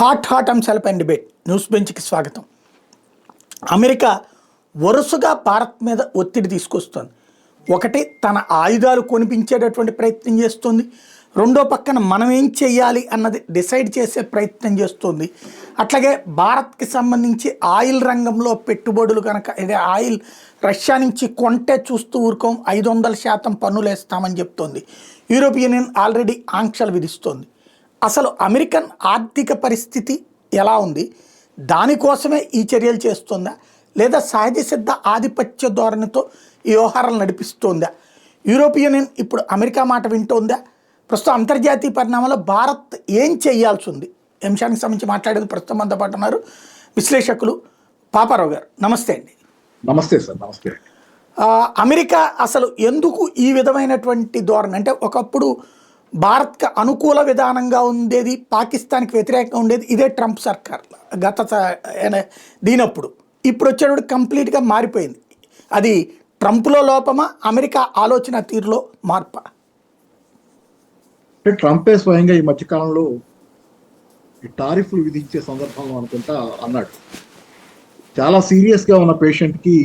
Hot అంశాలపై debate news బెంచ్కి స్వాగతం. America వరుసగా భారత్ మీద ఒత్తిడి తీసుకొస్తుంది. ఒకటి, తన ఆయుధాలు కొనిపించేటటువంటి ప్రయత్నం చేస్తుంది. రెండో పక్కన మనం ఏం చేయాలి అన్నది డిసైడ్ చేసే ప్రయత్నం చేస్తుంది. అట్లాగే భారత్కి సంబంధించి ఆయిల్ రంగంలో పెట్టుబడులు కనుక ఇదే ఆయిల్ రష్యా నుంచి కొంటే చూస్తూ ఊరుకోం, 500% పన్నులు వేస్తామని చెప్తోంది. యూరోపియన్ యూనియన్ ఆల్రెడీ ఆంక్షలు విధిస్తోంది. అసలు అమెరికన్ ఆర్థిక పరిస్థితి ఎలా ఉంది? దానికోసమే ఈ చర్యలు చేస్తుందా, లేదా సహజ సిద్ధ ఆధిపత్య ధోరణితో ఈ వ్యవహారాలు నడిపిస్తోందా? యూరోపియన్ యూనియన్ ఇప్పుడు అమెరికా మాట వింటోందా? ప్రస్తుతం అంతర్జాతీయ పరిణామాల్లో భారత్ ఏం చేయాల్సి ఉంది? ఈ అంశానికి సంబంధించి మాట్లాడేది ప్రస్తుతం మనతో పాటు ఉన్నారు విశ్లేషకులు పాపారావు గారు. నమస్తే అండి. నమస్తే సార్. నమస్తే. అమెరికా అసలు ఎందుకు ఈ విధమైనటువంటి ధోరణి, అంటే ఒకప్పుడు భారత్కి అనుకూల విధానంగా ఉండేది, పాకిస్తాన్కి వ్యతిరేకంగా ఉండేది ఇదే ట్రంప్ సర్కార్ దీనప్పుడు, ఇప్పుడు వచ్చేటప్పుడు కంప్లీట్గా మారిపోయింది. అది ట్రంప్లో లోపమా, అమెరికా ఆలోచన తీరులో మార్పా? అంటే ట్రంపే స్వయంగా ఈ మధ్యకాలంలో ఈ టారిఫ్లు విధించే సందర్భంలో అనుకుంటా అన్నాడు, చాలా సీరియస్గా ఉన్న పేషెంట్కి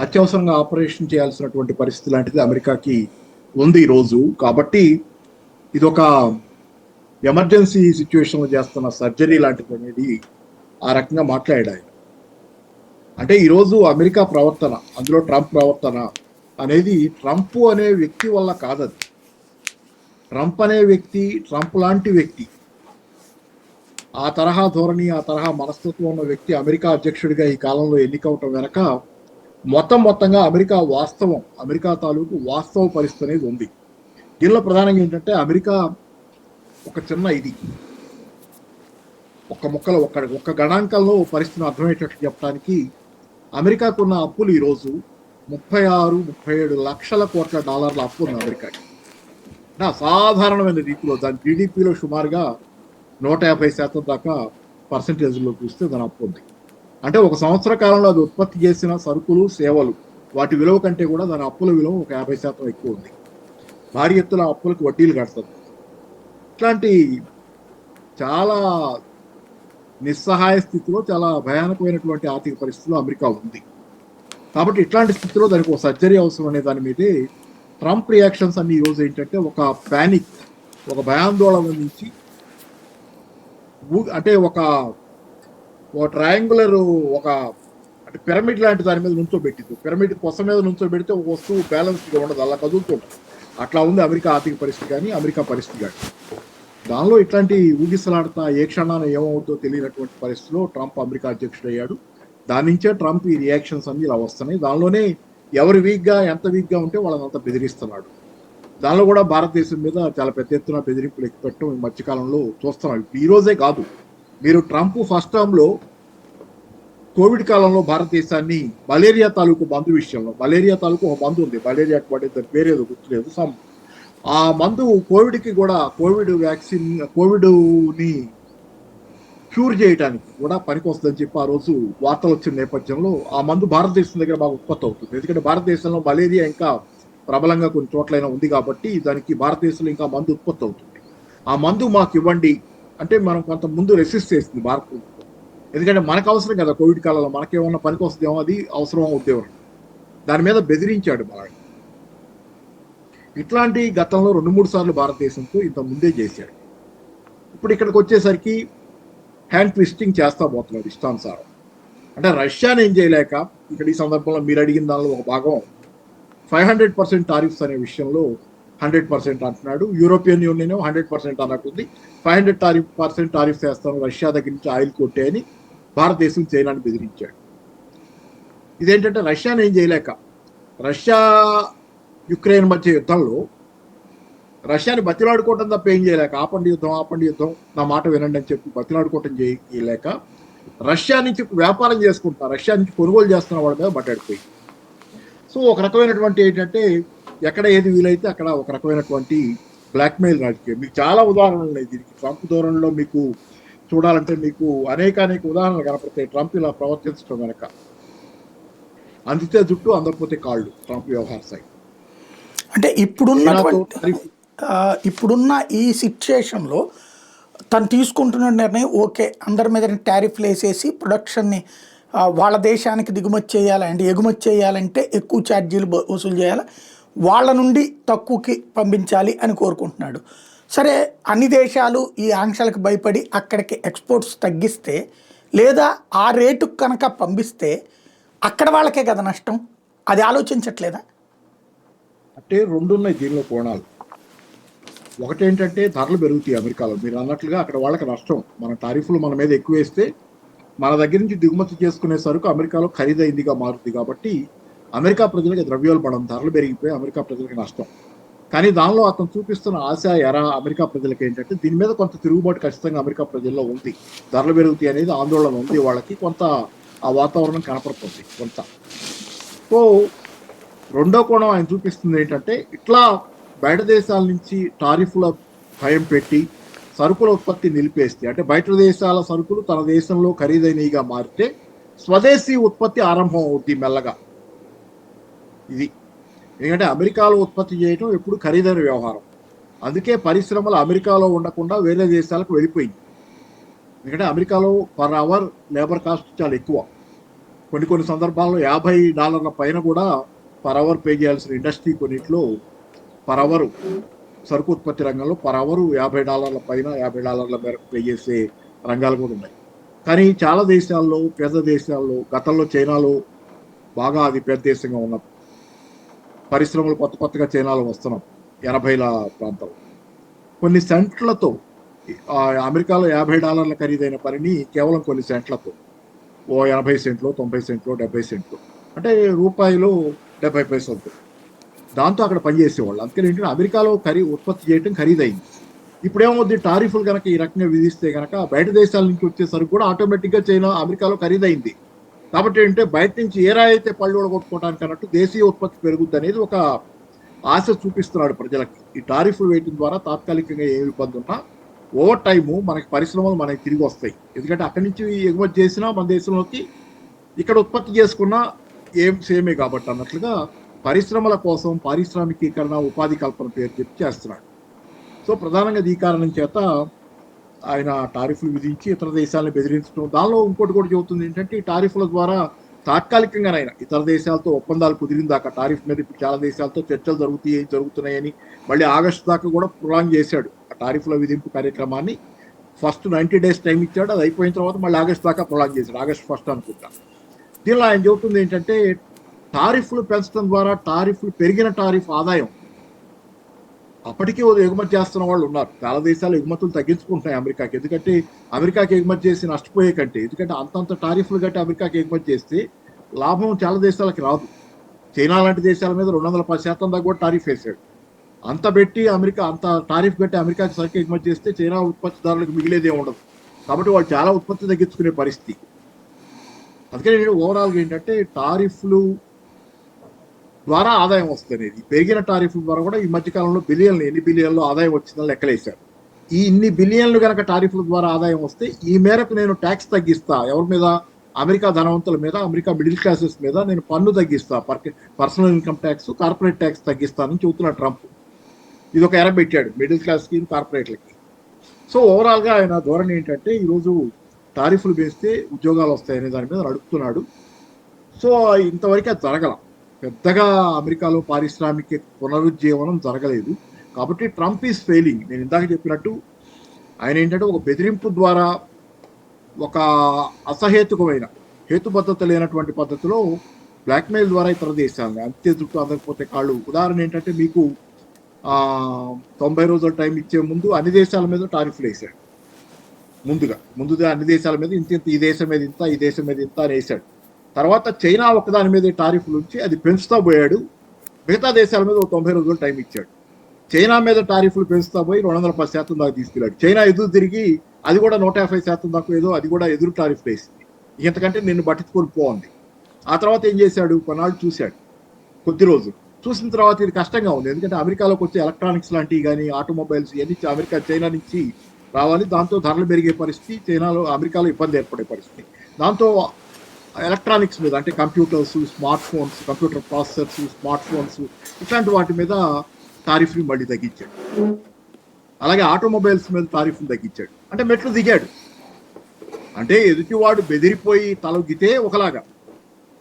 అత్యవసరంగా ఆపరేషన్ చేయాల్సినటువంటి పరిస్థితి లాంటిది అమెరికాకి ఉంది ఈరోజు. కాబట్టి ఇది ఒక ఎమర్జెన్సీ సిచ్యువేషన్లో చేస్తున్న సర్జరీ లాంటిది అనేది ఆ రకంగా మాట్లాడాడు. అంటే ఈరోజు అమెరికా ప్రవర్తన, అందులో ట్రంప్ ప్రవర్తన అనేది ట్రంప్ అనే వ్యక్తి వల్ల కాదది. ట్రంప్ అనే వ్యక్తి, ట్రంప్ లాంటి వ్యక్తి, ఆ తరహా ధోరణి, ఆ తరహా మనస్తత్వం ఉన్న వ్యక్తి అమెరికా అధ్యక్షుడిగా ఈ కాలంలో ఎన్నికవటం వెనక మొత్తంగా అమెరికా తాలూకు వాస్తవ పరిస్థితి అనేది ఉంది. దీనిలో ప్రధానంగా ఏంటంటే అమెరికా ఒక చిన్న ఒక్క గణాంకంలో పరిస్థితిని అర్థమయ్యేటట్లు చెప్పడానికి, అమెరికాకున్న అప్పులు ఈరోజు 36-37 లక్షల కోట్ల డాలర్ల అప్పు ఉంది అమెరికాకి. అసాధారణమైన రీతిలో దాని జీడిపిలో సుమారుగా 150% దాకా పర్సంటేజ్లో చూస్తే దాని అప్పు ఉంది. అంటే ఒక సంవత్సర కాలంలో అది ఉత్పత్తి చేసిన సరుకులు, సేవలు వాటి విలువ కంటే కూడా దాని అప్పుల విలువ ఒక 50% ఎక్కువ ఉంది. భారీ ఎత్తున అప్పులకు వడ్డీలు కడుతుంది. ఇట్లాంటి చాలా నిస్సహాయ స్థితిలో, చాలా భయానకమైనటువంటి ఆర్థిక పరిస్థితిలో అమెరికా ఉంది. కాబట్టి ఇట్లాంటి స్థితిలో దానికి ఒక సర్జరీ అవసరం అనే దాని మీదే ట్రంప్ రియాక్షన్స్ అన్ని ఈరోజు ఏంటంటే ఒక ప్యానిక్, ఒక భయాందోళన నుంచి, అంటే ఒక ట్రయాంగులర్, అంటే పిరమిడ్ లాంటి దాని మీద నుంచోబెట్టింది. పిరమిడ్ కొస మీద నుంచోబెడితే ఒక వస్తువు బ్యాలెన్స్గా ఉండదు, అలా కదులుతుంటుంది. అట్లా ఉంది అమెరికా ఆర్థిక పరిస్థితి కానీ, అమెరికా పరిస్థితి కానీ. దానిలో ఇట్లాంటి ఊగిసలాడతా ఏ క్షణాన ఏమవుతుందో తెలియనటువంటి పరిస్థితిలో ట్రంప్ అమెరికా అధ్యక్షుడు అయ్యాడు. దాని నుంచే ట్రంప్ ఈ రియాక్షన్స్ అన్ని ఇలా వస్తున్నాయి. దానిలోనే ఎవరు ఎంత వీక్గా ఉంటే వాళ్ళని అంత బెదిరిస్తున్నాడు. దానిలో కూడా భారతదేశం మీద చాలా పెద్ద ఎత్తున బెదిరింపులు ఎక్కుపెట్టడం ఈ మధ్యకాలంలో చూస్తున్నాం. ఇప్పుడు ఈ రోజే కాదు, మీరు ట్రంప్ ఫస్ట్ టర్మ్లో కోవిడ్ కాలంలో భారతదేశాన్ని మలేరియా తాలూకు మందు విషయంలో, మలేరియా తాలూకు ఒక మందు ఉంది, మలేరియా పడేది పేరేదో గుర్తులేదు, ఆ మందు కోవిడ్కి కూడా, కోవిడ్ వ్యాక్సిన్, కోవిడ్ని క్యూర్ చేయడానికి కూడా పనికొస్తుందని చెప్పి ఆ రోజు వార్తలు వచ్చిన నేపథ్యంలో ఆ మందు భారతదేశం దగ్గర బాగా ఉత్పత్తి అవుతుంది. ఎందుకంటే భారతదేశంలో మలేరియా ఇంకా ప్రబలంగా కొన్ని చోట్లైనా ఉంది కాబట్టి దానికి భారతదేశంలో ఇంకా మందు ఉత్పత్తి అవుతుంది. ఆ మందు మాకు ఇవ్వండి అంటే మనం కొంత ముందు రెసిస్ట్ చేస్తుంది భారత ప్రభుత్వం. ఎందుకంటే మనకు అవసరం కదా, కోవిడ్ కాలంలో మనకేమన్నా పనికి వస్తుందేమో, అది అవసరం అవుద్దేమో. దాని మీద బెదిరించాడు బాగా. ఇట్లాంటి గతంలో 2-3 సార్లు భారతదేశంతో ఇంత ముందే చేశాడు. ఇప్పుడు ఇక్కడికి వచ్చేసరికి హ్యాండ్ ట్విస్టింగ్ చేస్తా పోతున్నాడు ఇష్టానుసారం. అంటే రష్యాని ఏం చేయలేక, ఇక్కడ ఈ సందర్భంలో మీరు అడిగిన దానిలో ఒక భాగం 500% టారిఫ్స్ అనే విషయంలో 100% అంటున్నాడు. యూరోపియన్ యూనియన్ 100% అన్నట్టుంది. 500% టారిఫ్స్ వేస్తాను రష్యా దగ్గర నుంచి ఆయిల్ కొట్టే అని భారతదేశం చైనాని బెదిరించాడు. ఇదేంటంటే రష్యాని ఏం చేయలేక, రష్యా యుక్రెయిన్ మధ్య యుద్ధంలో రష్యాని బతిలాడుకోవటం తప్ప ఏం చేయలేక, ఆపండి యుద్ధం, నా మాట వినండి అని చెప్పి బతిలాడుకోవటం చేయలేక, రష్యా నుంచి వ్యాపారం చేసుకుంటున్నా, రష్యా నుంచి కొనుగోలు చేస్తున్న వాళ్ళ మీద బట్టాడిపోయి. సో ఒక రకమైనటువంటి ఏంటంటే ఎక్కడ ఏది వీలైతే అక్కడ ఒక రకమైనటువంటి బ్లాక్మెయిల్ రాజకీయం. మీకు చాలా ఉదాహరణలు ఉన్నాయి దీనికి. ట్రంప్ ధోరణిలో మీకు చూడాలంటే మీకు అనేక ఉదాహరణలు కనపడతాయి. ట్రంప్ ఇలా ప్రవర్తించడం వెనక అందితే జుట్టు, అందకపోతే కాళ్ళు, ట్రంప్ వ్యవహార సైడ్. అంటే ఇప్పుడున్న ఈ సిచ్యుయేషన్లో తను తీసుకుంటున్న నిర్ణయం ఓకే, అందరి మీద టారిఫ్లు వేసేసి ప్రొడక్షన్ని వాళ్ళ దేశానికి దిగుమతి చేయాలి అంటే ఎగుమతి చేయాలంటే ఎక్కువ ఛార్జీలు వసూలు చేయాలి, వాళ్ళ నుండి తక్కువకి పంపించాలి అని కోరుకుంటున్నాడు. సరే, అన్ని దేశాలు ఈ ఆంక్షలకు భయపడి అక్కడికి ఎక్స్పోర్ట్స్ తగ్గిస్తే లేదా ఆ రేటుకు కనుక పంపిస్తే అక్కడ వాళ్ళకే కదా నష్టం. అది ఆలోచించట్లేదా? అంటే రెండు ఉన్నాయి దీనిలో కోణాలు. ఒకటి ఏంటంటే ధరలు పెరుగుతాయి అమెరికాలో, మీరు అన్నట్లుగా అక్కడ వాళ్ళకి నష్టం. మన టారిఫ్లు మన మీద ఎక్కువ వేస్తే మన దగ్గర నుంచి దిగుమతి చేసుకునే సరుకు అమెరికాలో ఖరీదైందిగా మారుతుంది. కాబట్టి అమెరికా ప్రజలకి ద్రవ్యోల్బణం, ధరలు పెరిగిపోయి అమెరికా ప్రజలకి నష్టం. కానీ దానిలో అతను చూపిస్తున్న ఆశ అమెరికా ప్రజలకి ఏంటంటే దీని మీద కొంత తిరుగుబాటు ఖచ్చితంగా అమెరికా ప్రజల్లో ఉంది. ధరలు పెరుగుతాయి అనేది ఆందోళన ఉంది వాళ్ళకి, కొంత ఆ వాతావరణం కనపడుతుంది కొంత. సో రెండో కోణం ఆయన చూపిస్తుంది ఏంటంటే ఇట్లా బయట దేశాల నుంచి టారిఫ్ల భయం పెట్టి సరుకుల ఉత్పత్తి నిలిపేస్తే, అంటే బయట దేశాల సరుకులు తన దేశంలో ఖరీదైనవిగా మారితే స్వదేశీ ఉత్పత్తి ఆరంభం అవుద్ది మెల్లగా. ఇది ఎందుకంటే అమెరికాలో ఉత్పత్తి చేయడం ఎప్పుడు ఖరీదైన వ్యవహారం. అందుకే పరిశ్రమలు అమెరికాలో ఉండకుండా వేరే దేశాలకు వెళ్ళిపోయింది. ఎందుకంటే అమెరికాలో పర్ అవర్ లేబర్ కాస్ట్ చాలా ఎక్కువ. కొన్ని సందర్భాల్లో $50 పైన కూడా పర్ అవర్ పే చేయాల్సిన ఇండస్ట్రీ కొన్నిట్లో పర్ అవర్ సరుకు ఉత్పత్తి రంగంలో పర్ అవర్ $50 పైన $50 మేరకు పే చేసే రంగాలు కూడా ఉన్నాయి. కానీ చాలా దేశాల్లో, పెద్ద దేశాల్లో, గతంలో చైనాలో బాగా అది పెద్ద దేశంగా ఉన్న పరిశ్రమలు కొత్తగా చైనాలో వస్తున్నాం 80ల ప్రాంతంలో. కొన్ని సెంట్లతో అమెరికాలో $50 ఖరీదైన పనిని కేవలం కొన్ని సెంట్లతో, ఓ 80 సెంట్లు, 90 సెంట్లు, 70 సెంట్లు, అంటే రూపాయలు 70 పైసలతో, దాంతో అక్కడ పనిచేసేవాళ్ళు. అందుకని ఏంటంటే అమెరికాలో ఉత్పత్తి చేయడం ఖరీదైంది. ఇప్పుడు ఏమవుద్ది, టారిఫ్లు కనుక ఈ రకంగా విధిస్తే కనుక బయట దేశాల నుంచి వచ్చేసరికి కూడా ఆటోమేటిక్గా అమెరికాలో ఖరీదైంది. కాబట్టి ఏంటంటే బయట నుంచి ఏరా అయితే పళ్ళు కొట్టుకోవడానికి అన్నట్టు దేశీయ ఉత్పత్తి పెరుగుద్ది అనేది ఒక ఆశ చూపిస్తున్నాడు ప్రజలకి. ఈ టారిఫ్లు వేయడం ద్వారా తాత్కాలికంగా ఏమి ఇబ్బంది ఉన్నా ఓవర్ టైము మనకి పరిశ్రమలు మనకి తిరిగి వస్తాయి. ఎందుకంటే అక్కడి నుంచి ఎగుమతి చేసినా మన దేశంలోకి ఇక్కడ ఉత్పత్తి చేసుకున్నా సేమే కాబట్టి అన్నట్లుగా పరిశ్రమల కోసం పారిశ్రామికీకరణ, ఉపాధి కల్పన పేరు చెప్పి చేస్తున్నాడు. సో ప్రధానంగా ఈ కారణం చేత ఆయన టారిఫ్లు విధించి ఇతర దేశాలను బెదిరించడం. దానిలో ఇంకోటి కూడా చెబుతుంది ఏంటంటే ఈ టారిఫ్ల ద్వారా తాత్కాలికంగానైనా ఇతర దేశాలతో ఒప్పందాలు కుదిరిన దాకా టారిఫ్ మీద ఇప్పుడు చాలా దేశాలతో చర్చలు జరుగుతున్నాయని మళ్ళీ ఆగస్టు దాకా కూడా ప్రొలాంగ్ చేశాడు ఆ టారిఫ్ల విధింపు కార్యక్రమాన్ని. ఫస్ట్ 90 days టైం ఇచ్చాడు, అది అయిపోయిన తర్వాత మళ్ళీ ఆగస్టు దాకా ప్రొలాంగ్ చేశాడు, ఆగస్ట్ 1 అనుకుంటా. దీనిలో ఆయన చెబుతుంది ఏంటంటే టారిఫ్లు పెంచడం ద్వారా పెరిగిన టారిఫ్ ఆదాయం అప్పటికీ ఎగుమతి చేస్తున్న వాళ్ళు ఉన్నారు. చాలా దేశాలు ఎగుమతులు తగ్గించుకుంటున్నాయి అమెరికాకి. ఎందుకంటే అమెరికాకి ఎగుమతి చేసి నష్టపోయే కంటే, ఎందుకంటే అంతంత టారిఫ్లు కట్టి అమెరికాకి ఎగుమతి చేస్తే లాభం చాలా దేశాలకి రాదు. చైనా లాంటి దేశాల మీద 210% దాకా కూడా టారిఫ్ వేసాడు. అంత పెట్టి అమెరికా అంత టారిఫ్ కట్టి అమెరికాకి సరికి ఎగుమతి చేస్తే చైనా ఉత్పత్తిదారులకు మిగిలేదే ఉండదు. కాబట్టి వాళ్ళు చాలా ఉత్పత్తి తగ్గించుకునే పరిస్థితి. అందుకని ఓవరాల్గా ఏంటంటే టారిఫ్లు ద్వారా ఆదాయం వస్తుంది. పెరిగిన టారిఫ్ల ద్వారా కూడా ఈ మధ్యకాలంలో ఎన్ని బిలియన్లు ఆదాయం వచ్చిందని లెక్కలేశారు. ఈ ఇన్ని బిలియన్లు కనుక టారిఫ్ల ద్వారా ఆదాయం వస్తే ఈ మేరకు నేను ట్యాక్స్ తగ్గిస్తా, ఎవరి మీద, అమెరికా ధనవంతుల మీద, అమెరికా మిడిల్ క్లాసెస్ మీద నేను పన్ను తగ్గిస్తా, personal income tax, corporate tax తగ్గిస్తానని చెబుతున్నాడు ట్రంప్. ఇది ఒక ఎర పెట్టాడు మిడిల్ క్లాస్కి, కార్పొరేట్లకి. సో ఓవరాల్గా ఆయన ధోరణి ఏంటంటే ఈరోజు టారిఫ్లు వేస్తే ఉద్యోగాలు వస్తాయనే దాని మీద నడుపుతున్నాడు. సో ఇంతవరకు అది జరగల. పెద్దగా అమెరికాలో పారిశ్రామిక పునరుజ్జీవనం జరగలేదు. కాబట్టి ట్రంప్ ఈజ్ ఫెయిలింగ్. నేను ఇందాక చెప్పినట్టు ఆయన ఏంటంటే ఒక బెదిరింపు ద్వారా, ఒక అసహేతుకమైన హేతుబద్ధత లేనటువంటి పద్ధతిలో బ్లాక్మెయిల్ ద్వారా ఇతర దేశాలని అంతే చుట్టూ అందకపోతే కాళ్ళు. ఉదాహరణ ఏంటంటే మీకు 90 రోజుల టైం ఇచ్చే ముందు అన్ని దేశాల మీద టారిఫ్లు వేసాడు. ముందుగా అన్ని దేశాల మీద ఇంత, ఈ దేశం మీద ఇంత, ఈ దేశం మీద ఇంత అని వేసాడు. తర్వాత చైనా ఒకదాని మీద టారిఫ్లు ఉంచి అది పెంచుతా పోయాడు. మిగతా దేశాల మీద 90 రోజులు టైం ఇచ్చాడు. చైనా మీద టారిఫ్లు పెంచుతా పోయి 210% దాకా తీసుకెళ్ళాడు. చైనా ఎదురు తిరిగి అది కూడా 150% దాకా ఏదో అది కూడా ఎదురు టారిఫ్ వేసింది. ఇంతకంటే నిన్ను పట్టించుకొని పోంది. ఆ తర్వాత ఏం చేశాడు, కొన్నాళ్ళు చూశాడు, కొద్ది రోజులు చూసిన తర్వాత ఇది కష్టంగా ఉంది. ఎందుకంటే అమెరికాలోకి వచ్చే ఎలక్ట్రానిక్స్ లాంటివి కానీ, ఆటోమొబైల్స్ ఇవన్నీ చైనా నుంచి రావాలి. దాంతో ధరలు పెరిగే పరిస్థితి, అమెరికాలో ఇబ్బంది ఏర్పడే పరిస్థితి. దాంతో ఎలక్ట్రానిక్స్ మీద, అంటే computers, smart phones, computer processors, smart phones, ఇట్లాంటి వాటి మీద టారిఫ్ని మళ్ళీ తగ్గించాడు. అలాగే ఆటోమొబైల్స్ మీద టారిఫ్లు తగ్గించాడు. అంటే మెట్లు దిగాడు. అంటే ఎదుటివాడు బెదిరిపోయి తలొగ్గితే ఒకలాగా,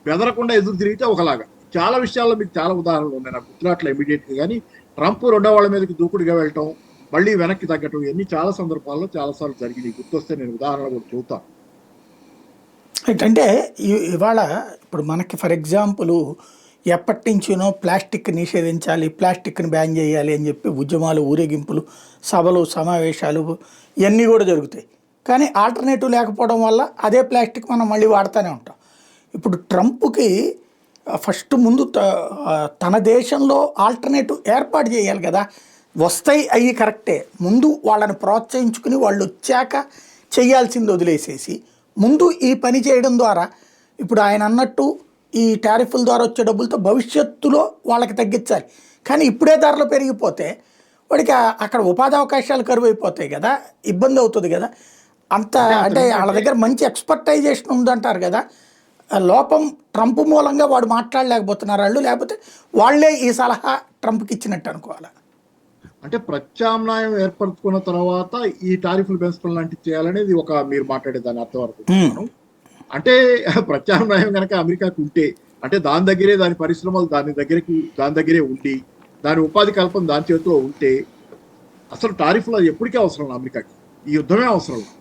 బెదరకుండా ఎదురు తిరిగితే ఒకలాగా. చాలా విషయాల్లో మీకు చాలా ఉదాహరణలు ఉన్నాయి, నాకు గుర్తురాట్ల ఇమీడియట్గా. కానీ ట్రంప్ రెండో వాళ్ళ మీదకి దూకుడుగా వెళ్ళటం, మళ్ళీ వెనక్కి తగ్గటం, ఇవన్నీ చాలా సందర్భాల్లో చాలాసార్లు జరిగినాయి. గుర్తొస్తే నేను ఉదాహరణలు కూడా చూస్తాను. అంటే ఇవాళ ఇప్పుడు మనకి ఫర్ ఎగ్జాంపుల్ ఎప్పటి నుంచినో ప్లాస్టిక్ నిషేధించాలి, ప్లాస్టిక్ని బ్యాన్ చేయాలి అని చెప్పి ఉద్యమాలు, ఊరేగింపులు, సభలు, సమావేశాలు ఇవన్నీ కూడా జరుగుతాయి. కానీ ఆల్టర్నేటివ్ లేకపోవడం వల్ల అదే ప్లాస్టిక్ మనం మళ్ళీ వాడుతూనే ఉంటాం. ఇప్పుడు ట్రంప్కి ఫస్ట్ ముందు తన దేశంలో ఆల్టర్నేటివ్ ఏర్పాటు చేయాలి కదా. వస్తాయి అవి కరెక్టే, ముందు వాళ్ళని ప్రోత్సహించుకుని వాళ్ళు వచ్చాక చేయాల్సింది వదిలేసేసి ముందు ఈ పని చేయడం ద్వారా ఇప్పుడు ఆయన అన్నట్టు ఈ టారిఫ్ల ద్వారా వచ్చే డబ్బులతో భవిష్యత్తులో వాళ్ళకి తగ్గించాలి. కానీ ఇప్పుడే ధరలు పెరిగిపోతే వాడికి అక్కడ ఉపాధి అవకాశాలు కరువు అయిపోతాయి కదా, ఇబ్బంది అవుతుంది కదా. అంత అంటే వాళ్ళ దగ్గర మంచి ఎక్స్పర్టైజేషన్ ఉందంటారు కదా. లోపం ట్రంప్ మూలంగా వాడు మాట్లాడలేకపోతున్నారు వాళ్ళు, లేకపోతే వాళ్ళే ఈ సలహా ట్రంప్కి ఇచ్చినట్టు అనుకోవాలి. అంటే ప్రత్యామ్నాయం ఏర్పరచుకున్న తర్వాత ఈ టారిఫ్లు పెంచడం లాంటివి చేయాలనేది ఒక మీరు మాట్లాడే దాని అర్థం వరకు. అంటే ప్రత్యామ్నాయం కనుక అమెరికాకు ఉంటే, అంటే దాని దగ్గరే దాని పరిశ్రమలు దాని దగ్గరే ఉండి, దాని ఉపాధి కల్పన దాని చేతిలో ఉంటే అసలు టారిఫ్లు ఎప్పటికీ అవసరం లేదు అమెరికాకి. ఈ యుద్ధమే అవసరం లేదు.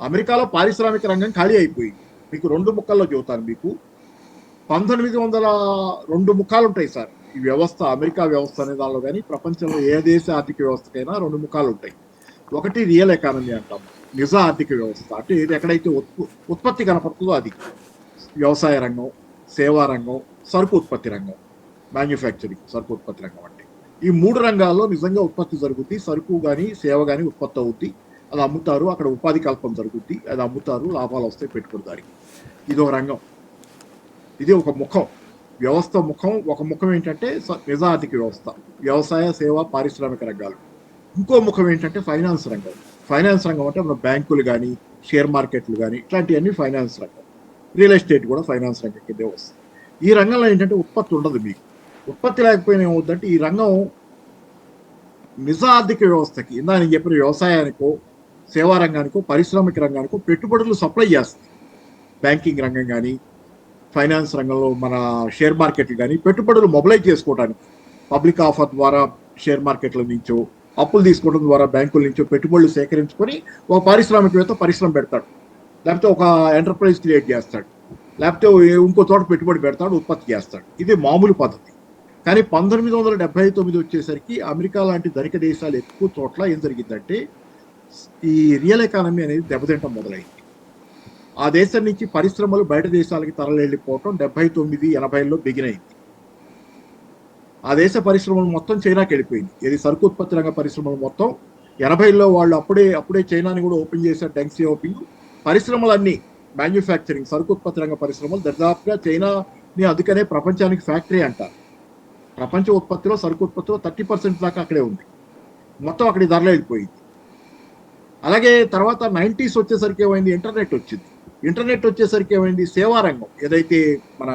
అమెరికాలో పారిశ్రామిక రంగం ఖాళీ అయిపోయింది. మీకు 2 ముక్కల్లో చెబుతాను. మీకు 1902 ముఖాలు ఉంటాయి సార్ ఈ వ్యవస్థ, అమెరికా వ్యవస్థ అనే దానిలో. కానీ ప్రపంచంలో ఏ దేశ ఆర్థిక వ్యవస్థకైనా 2 ముఖాలు ఉంటాయి. ఒకటి రియల్ ఎకానమీ అంటాం, నిజ ఆర్థిక వ్యవస్థ. అంటే ఇది ఎక్కడైతే ఉత్పత్తి కనపడుతుందో అది వ్యవసాయ రంగం, సేవా రంగం, సరుకు ఉత్పత్తి రంగం, మ్యానుఫ్యాక్చరింగ్, సరుకు ఉత్పత్తి రంగం. అంటే ఈ 3 రంగాల్లో నిజంగా ఉత్పత్తి జరుగుద్ది. సరుకు కానీ సేవ కానీ ఉత్పత్తి అవుద్ది, అది అమ్ముతారు, అక్కడ ఉపాధి కల్పన జరుగుద్ది, అది అమ్ముతారు, లాభాలు వస్తాయి పెట్టుబడిదారికి. ఇది ఒక రంగం, ఇది ఒక ముఖం, వ్యవస్థ ముఖం. ఒక ముఖం ఏంటంటే నిజ ఆర్థిక వ్యవస్థ, వ్యవసాయ, సేవ, పారిశ్రామిక రంగాలు. ఇంకో ముఖం ఏంటంటే ఫైనాన్స్ రంగం. ఫైనాన్స్ రంగం అంటే మన బ్యాంకులు కానీ, షేర్ మార్కెట్లు కానీ, ఇట్లాంటివన్నీ ఫైనాన్స్ రంగం. రియల్ ఎస్టేట్ కూడా ఫైనాన్స్ రంగం కిందే వస్తుంది. ఈ రంగంలో ఏంటంటే ఉత్పత్తి ఉండదు. మీకు ఉత్పత్తి లేకపోయినా ఏమవుతుందంటే ఈ రంగం నిజ ఆర్థిక వ్యవస్థకి, ఇందా నేను చెప్పిన వ్యవసాయానికో, సేవా రంగానికో, పారిశ్రామిక రంగానికో పెట్టుబడులు సప్లై చేస్తుంది. బ్యాంకింగ్ రంగం కానీ, ఫైనాన్స్ రంగంలో మన షేర్ మార్కెట్లు కానీ పెట్టుబడులు మొబిలైజ్ చేసుకోవడానికి పబ్లిక్ ఆఫర్ ద్వారా షేర్ మార్కెట్ల నుంచో, అప్పులు తీసుకోవడం ద్వారా బ్యాంకుల నుంచో పెట్టుబడులు సేకరించుకొని ఒక పారిశ్రామికవేత్త పరిశ్రమ పెడతాడు, లేకపోతే ఒక ఎంటర్ప్రైజ్ క్రియేట్ చేస్తాడు, లేకపోతే ఇంకో చోట పెట్టుబడి పెడతాడు, ఉత్పత్తి చేస్తాడు. ఇది మామూలు పద్ధతి. కానీ 1979 వచ్చేసరికి అమెరికా లాంటి ధనిక దేశాలు ఎక్కువ చోట్ల ఏం జరిగిందంటే ఈ రియల్ ఎకానమీ అనేది దెబ్బతింటం మొదలైంది. ఆ దేశం నుంచి పరిశ్రమలు బయట దేశాలకి తరలిపోవటం 79-80లో బిగినైంది. ఆ దేశ పరిశ్రమలు మొత్తం చైనాకి వెళ్ళిపోయింది. ఇది సరుకు ఉత్పత్తి రంగ పరిశ్రమలు మొత్తం 80లో వాళ్ళు అప్పుడే చైనాని కూడా ఓపెన్ చేశారు, డెంగ్ సియాఓపింగ్. పరిశ్రమలన్నీ మ్యానుఫ్యాక్చరింగ్, సరుకు ఉత్పత్తి రంగ పరిశ్రమలు దాదాపుగా చైనాని అందుకనే ప్రపంచానికి ఫ్యాక్టరీ అంటారు. ప్రపంచ ఉత్పత్తిలో, సరుకు ఉత్పత్తిలో 30% దాకా అక్కడే ఉంది. మొత్తం అక్కడి ధరలు వెళ్ళిపోయింది. అలాగే తర్వాత 90s వచ్చేసరికి ఏమైంది, ఇంటర్నెట్ వచ్చింది. ఇంటర్నెట్ వచ్చేసరికి ఏమైంది, సేవా రంగం ఏదైతే మన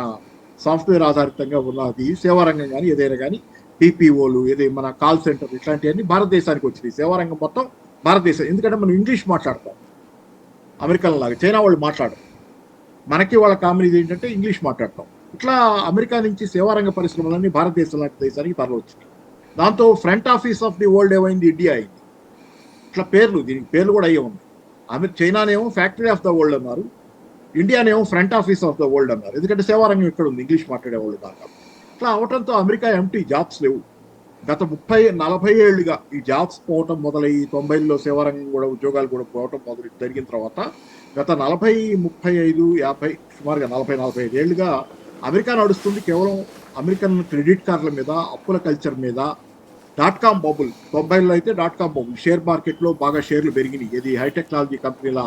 సాఫ్ట్వేర్ ఆధారితంగా ఉన్నది సేవా రంగం కానీ ఏదైనా కానీ, టీపీఓలు, ఏదైనా మన కాల్ సెంటర్, ఇట్లాంటివన్నీ భారతదేశానికి వచ్చినాయి. సేవా రంగం మొత్తం భారతదేశం. ఎందుకంటే మనం ఇంగ్లీష్ మాట్లాడతాం, అమెరికన్ లాగా చైనా వాళ్ళు మాట్లాడరు. మనకి వాళ్ళ కామన్ ఇది ఏంటంటే ఇంగ్లీష్ మాట్లాడతాం. ఇట్లా అమెరికా నుంచి సేవారంగ పరిశ్రమలన్నీ భారతదేశం లాంటి దేశానికి తరలి వచ్చినాయి. దాంతో front office of the world ఏమైంది, ఇండియా అయింది. ఇట్లా దీనికి పేర్లు కూడా అయ్యే ఉన్నాయి. చైనానేమో ఫ్యాక్టరీ ఆఫ్ ద వరల్డ్ అన్నారు, ఇండియానేమో front office of the world అన్నారు. ఎందుకంటే సేవారంగం ఇక్కడ ఉంది, ఇంగ్లీష్ మాట్లాడే వాళ్ళు దాకా. ఇట్లా అవటంతో అమెరికా ఎంటీ జాబ్స్ లేవు. గత 30-40 ఏళ్ళుగా ఈ జాబ్స్ పోవటం మొదలయ్యి 90లో సేవారంగం కూడా ఉద్యోగాలు కూడా పోవటం జరిగిన తర్వాత గత 40-35-50 సుమారుగా 40-45 ఏళ్ళుగా అమెరికా నడుస్తుంది కేవలం అమెరికన్ క్రెడిట్ కార్డుల మీద, అప్పుల కల్చర్ మీద. .com బబుల్ 90లో అయితే .com బబుల్, షేర్ మార్కెట్లో బాగా షేర్లు పెరిగినాయి. ఇది హై టెక్నాలజీ కంపెనీల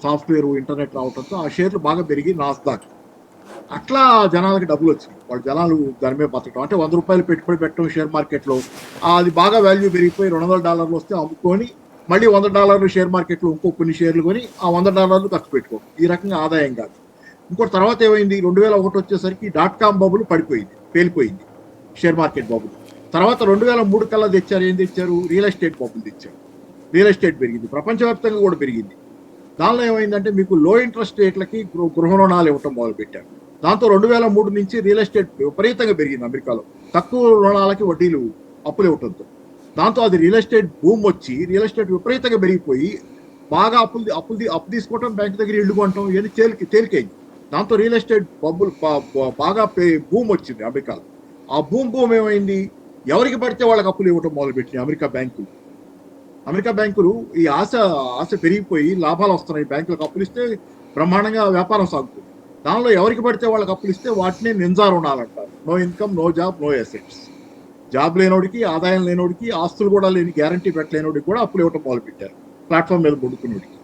సాఫ్ట్వేర్, ఇంటర్నెట్ రావడంతో ఆ షేర్లు బాగా పెరిగి నాస్డాక్. అట్లా జనాలకి డబ్బులు వచ్చినాయి. వాళ్ళు జనాలు దాని మీద బతకడం, అంటే ₹100 పెట్టుబడి పెట్టడం షేర్ మార్కెట్లో, అది బాగా వాల్యూ పెరిగిపోయి $200 వస్తే అమ్ముకొని మళ్ళీ $100 షేర్ మార్కెట్లో ఇంకో కొన్ని షేర్లు కొని ఆ $100 ఖర్చు పెట్టుకోవడం. ఈ రకంగా ఆదాయం కాదు. ఇంకోటి తర్వాత ఏమైంది, 2001 వచ్చేసరికి .com బబుల్ పడిపోయింది, పేలిపోయింది షేర్ మార్కెట్ బబుల్. తర్వాత 2003 కల్లా తెచ్చారు. ఏం తెచ్చారు? రియల్ ఎస్టేట్ బబుల్ తెచ్చారు. రియల్ ఎస్టేట్ పెరిగింది, ప్రపంచవ్యాప్తంగా కూడా పెరిగింది. దానిలో ఏమైందంటే మీకు లో ఇంట్రెస్ట్ రేట్లకి గృహ రుణాలు ఇవ్వటం మొదలుపెట్టారు. దాంతో 2003 నుంచి రియల్ ఎస్టేట్ విపరీతంగా పెరిగింది అమెరికాలో, తక్కువ రుణాలకి వడ్డీలు అప్పులు ఇవ్వటంతో. దాంతో అది రియల్ ఎస్టేట్ భూమి వచ్చి రియల్ ఎస్టేట్ విపరీతంగా పెరిగిపోయి బాగా అప్పు తీసుకోవటం, బ్యాంక్ దగ్గర ఇల్లు కొనటం ఇవన్నీ తేలికైంది. దాంతో రియల్ ఎస్టేట్ బబ్బులు బాగా భూమి వచ్చింది అమెరికాలో. ఆ భూమి ఏమైంది? ఎవరికి పడితే వాళ్ళకి అప్పులు ఇవ్వటం మొదలుపెట్టినాయి అమెరికా బ్యాంకులు. ఈ ఆశ పెరిగిపోయి లాభాలు వస్తున్నాయి, బ్యాంకులకు అప్పులు ఇస్తే బ్రహ్మాండంగా వ్యాపారం సాగుతుంది. దానిలో ఎవరికి పడితే వాళ్ళకి అప్పులు ఇస్తే వాటిని నింజా రుణాలు అంటారు. No income, no job, no assets. Job లేనోడికి, ఆదాయం లేనోడికి, ఆస్తులు కూడా లేని, గ్యారంటీ పెట్టలేనోడికి కూడా అప్పులు ఇవ్వటం మొదలుపెట్టారు, ప్లాట్ఫామ్ మీద పడుకున్నోడికి.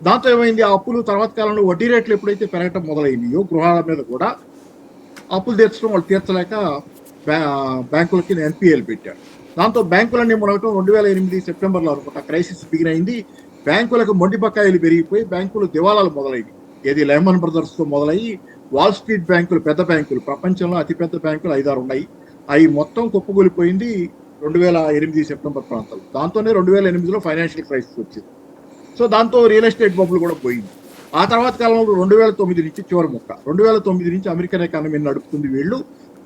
దాంతో ఏమైంది? ఆ అప్పులు తర్వాత కాలంలో వడ్డీ రేట్లు ఎప్పుడైతే పెరగటం మొదలైనయో గృహాల మీద కూడా అప్పులు తీర్చడం వాళ్ళు తీర్చలేక బ్యాంకులకి ఎన్పిఎల్ పెట్టారు. దాంతో బ్యాంకులన్నీ మునగటం 2008 సెప్టెంబర్లో అనుకుంటా క్రైసిస్ బిగిన్ అయింది. బ్యాంకులకు మొండి బకాయిలు పెరిగిపోయి బ్యాంకులు దివాలాలు మొదలైనవి. ఏది లెహమన్ బ్రదర్స్తో మొదలయ్యి వాల్ స్ట్రీట్ బ్యాంకులు, పెద్ద బ్యాంకులు, ప్రపంచంలో అతిపెద్ద బ్యాంకులు 5-6 ఉన్నాయి, అవి మొత్తం కుప్పగొలిపోయింది 2008 సెప్టెంబర్ ప్రాంతంలో. దాంతోనే 2008లో ఫైనాన్షియల్ క్రైసిస్ వచ్చింది. సో దాంతో రియల్ ఎస్టేట్ బబుల్ కూడా పోయింది. ఆ తర్వాత కాలంలో 2009 నుంచి చివరి ముక్క 2009 నుంచి అమెరికన్ ఎకానమీని నడుపుతుంది వీళ్ళు.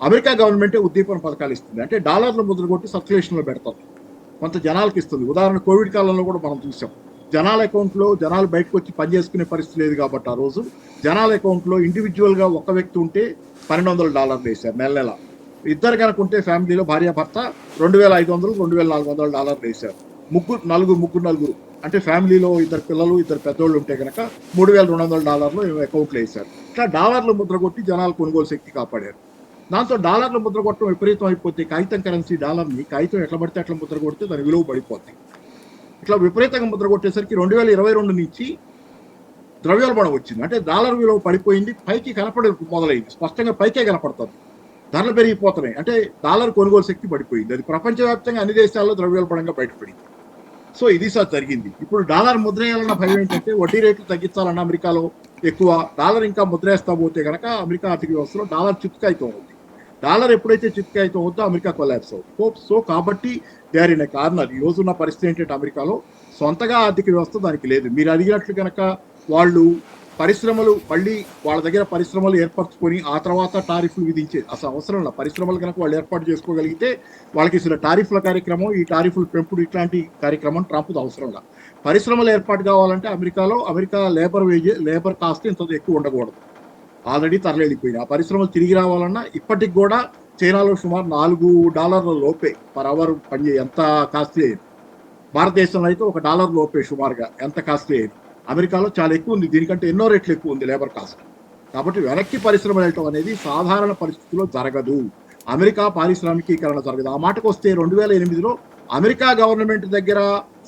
అమెరికా గవర్నమెంటే ఉద్దీపన పథకాలు ఇస్తుంది. అంటే డాలర్లు ముద్ర కొట్టి సర్క్యులేషన్లో పెడతారు, కొంత జనాలకి ఇస్తుంది. ఉదాహరణ కోవిడ్ కాలంలో కూడా మనం చూసాం. జనాల అకౌంట్లో జనాలు బయటకు వచ్చి పనిచేసుకునే పరిస్థితి లేదు కాబట్టి ఆ రోజు జనాల అకౌంట్లో ఇండివిజువల్గా ఒక వ్యక్తి ఉంటే $1,200 వేశారు నెల. ఇద్దరు కనుక ఉంటే ఫ్యామిలీలో భార్యాభర్త $2,500, $2,400 వేశారు. ముగ్గురు అంటే ఫ్యామిలీలో ఇద్దరు పిల్లలు, ఇద్దరు పెద్దోళ్ళు ఉంటే కనుక $3,200 అకౌంట్లో వేశారు. ఇట్లా డాలర్లు ముద్ర కొట్టి జనాల కొనుగోలు శక్తి కాపాడారు. దాంతో డాలర్లు ముద్ర కొట్టడం విపరీతం అయిపోతే కాగితం కరెన్సీ డాలర్ని కాగితం ఎట్లా పడితే అట్లా ముద్ర కొడితే దాని విలువ పడిపోతుంది. ఇట్లా విపరీతంగా ముద్ర కొట్టేసరికి 2022 నుంచి ద్రవ్యోల్బణం వచ్చింది. అంటే డాలర్ విలువ పడిపోయింది, పైకి కనపడే మొదలైంది, స్పష్టంగా పైకే కనపడుతుంది. ధరలు పెరిగిపోతున్నాయి, అంటే డాలర్ కొనుగోలు శక్తి పడిపోయింది. అది ప్రపంచవ్యాప్తంగా అన్ని దేశాల్లో ద్రవ్యోల్బణంగా బయటపడింది. సో ఇది సార్ జరిగింది. ఇప్పుడు డాలర్ ముద్రేయాలన్న భయం ఏంటంటే వడ్డీ రేట్లు తగ్గించాలన్న అమెరికాలో ఎక్కువ. డాలర్ ఇంకా ముద్రేస్తా పోతే కనుక అమెరికా ఆర్థిక వ్యవస్థలో డాలర్ చిత్కాయితం అవుతుంది. డాలర్ ఎప్పుడైతే చిత్కాయితం అవుతుందో అమెరికా కొలాప్స్ అవుతుంది. సో కాబట్టి they are in a corner. ఈ రోజున్న పరిస్థితి ఏంటంటే అమెరికాలో సొంతగా ఆర్థిక వ్యవస్థ దానికి లేదు. మీరు అడిగినట్లు కనుక వాళ్ళు పరిశ్రమలు మళ్ళీ వాళ్ళ దగ్గర పరిశ్రమలు ఏర్పరచుకొని ఆ తర్వాత టారిఫ్లు విధించే అసలు అవసరం లేదు. పరిశ్రమలు కనుక వాళ్ళు ఏర్పాటు చేసుకోగలిగితే వాళ్ళకి అసలు టారిఫ్ల కార్యక్రమం, ఈ టారిఫ్ల పెంపుడు ఇట్లాంటి కార్యక్రమం ట్రంప్ది అవసరం లేదు. పరిశ్రమలు ఏర్పాటు కావాలంటే అమెరికా లేబర్ కాస్ట్ ఇంత ఎక్కువ ఉండకూడదు. ఆల్రెడీ తరలిపోయినాయి. ఆ పరిశ్రమలు తిరిగి రావాలన్నా ఇప్పటికి కూడా చైనాలో సుమారు $4 లోపే పర్ అవర్ పనిచేయ ఎంత కాస్ట్లీ అయింది. భారతదేశంలో అయితే $1 లోపే సుమారుగా ఎంత కాస్ట్లీ అయింది. అమెరికాలో చాలా ఎక్కువ ఉంది, దీనికంటే ఎన్నో రెట్లు ఎక్కువ ఉంది లేబర్ కాస్ట్. కాబట్టి వెనక్కి పరిశ్రమలు వెళ్ళటం అనేది సాధారణ పరిస్థితుల్లో జరగదు. అమెరికా పారిశ్రామికీకరణ జరగదు. ఆ మాటకు వస్తే 2008లో అమెరికా గవర్నమెంట్ దగ్గర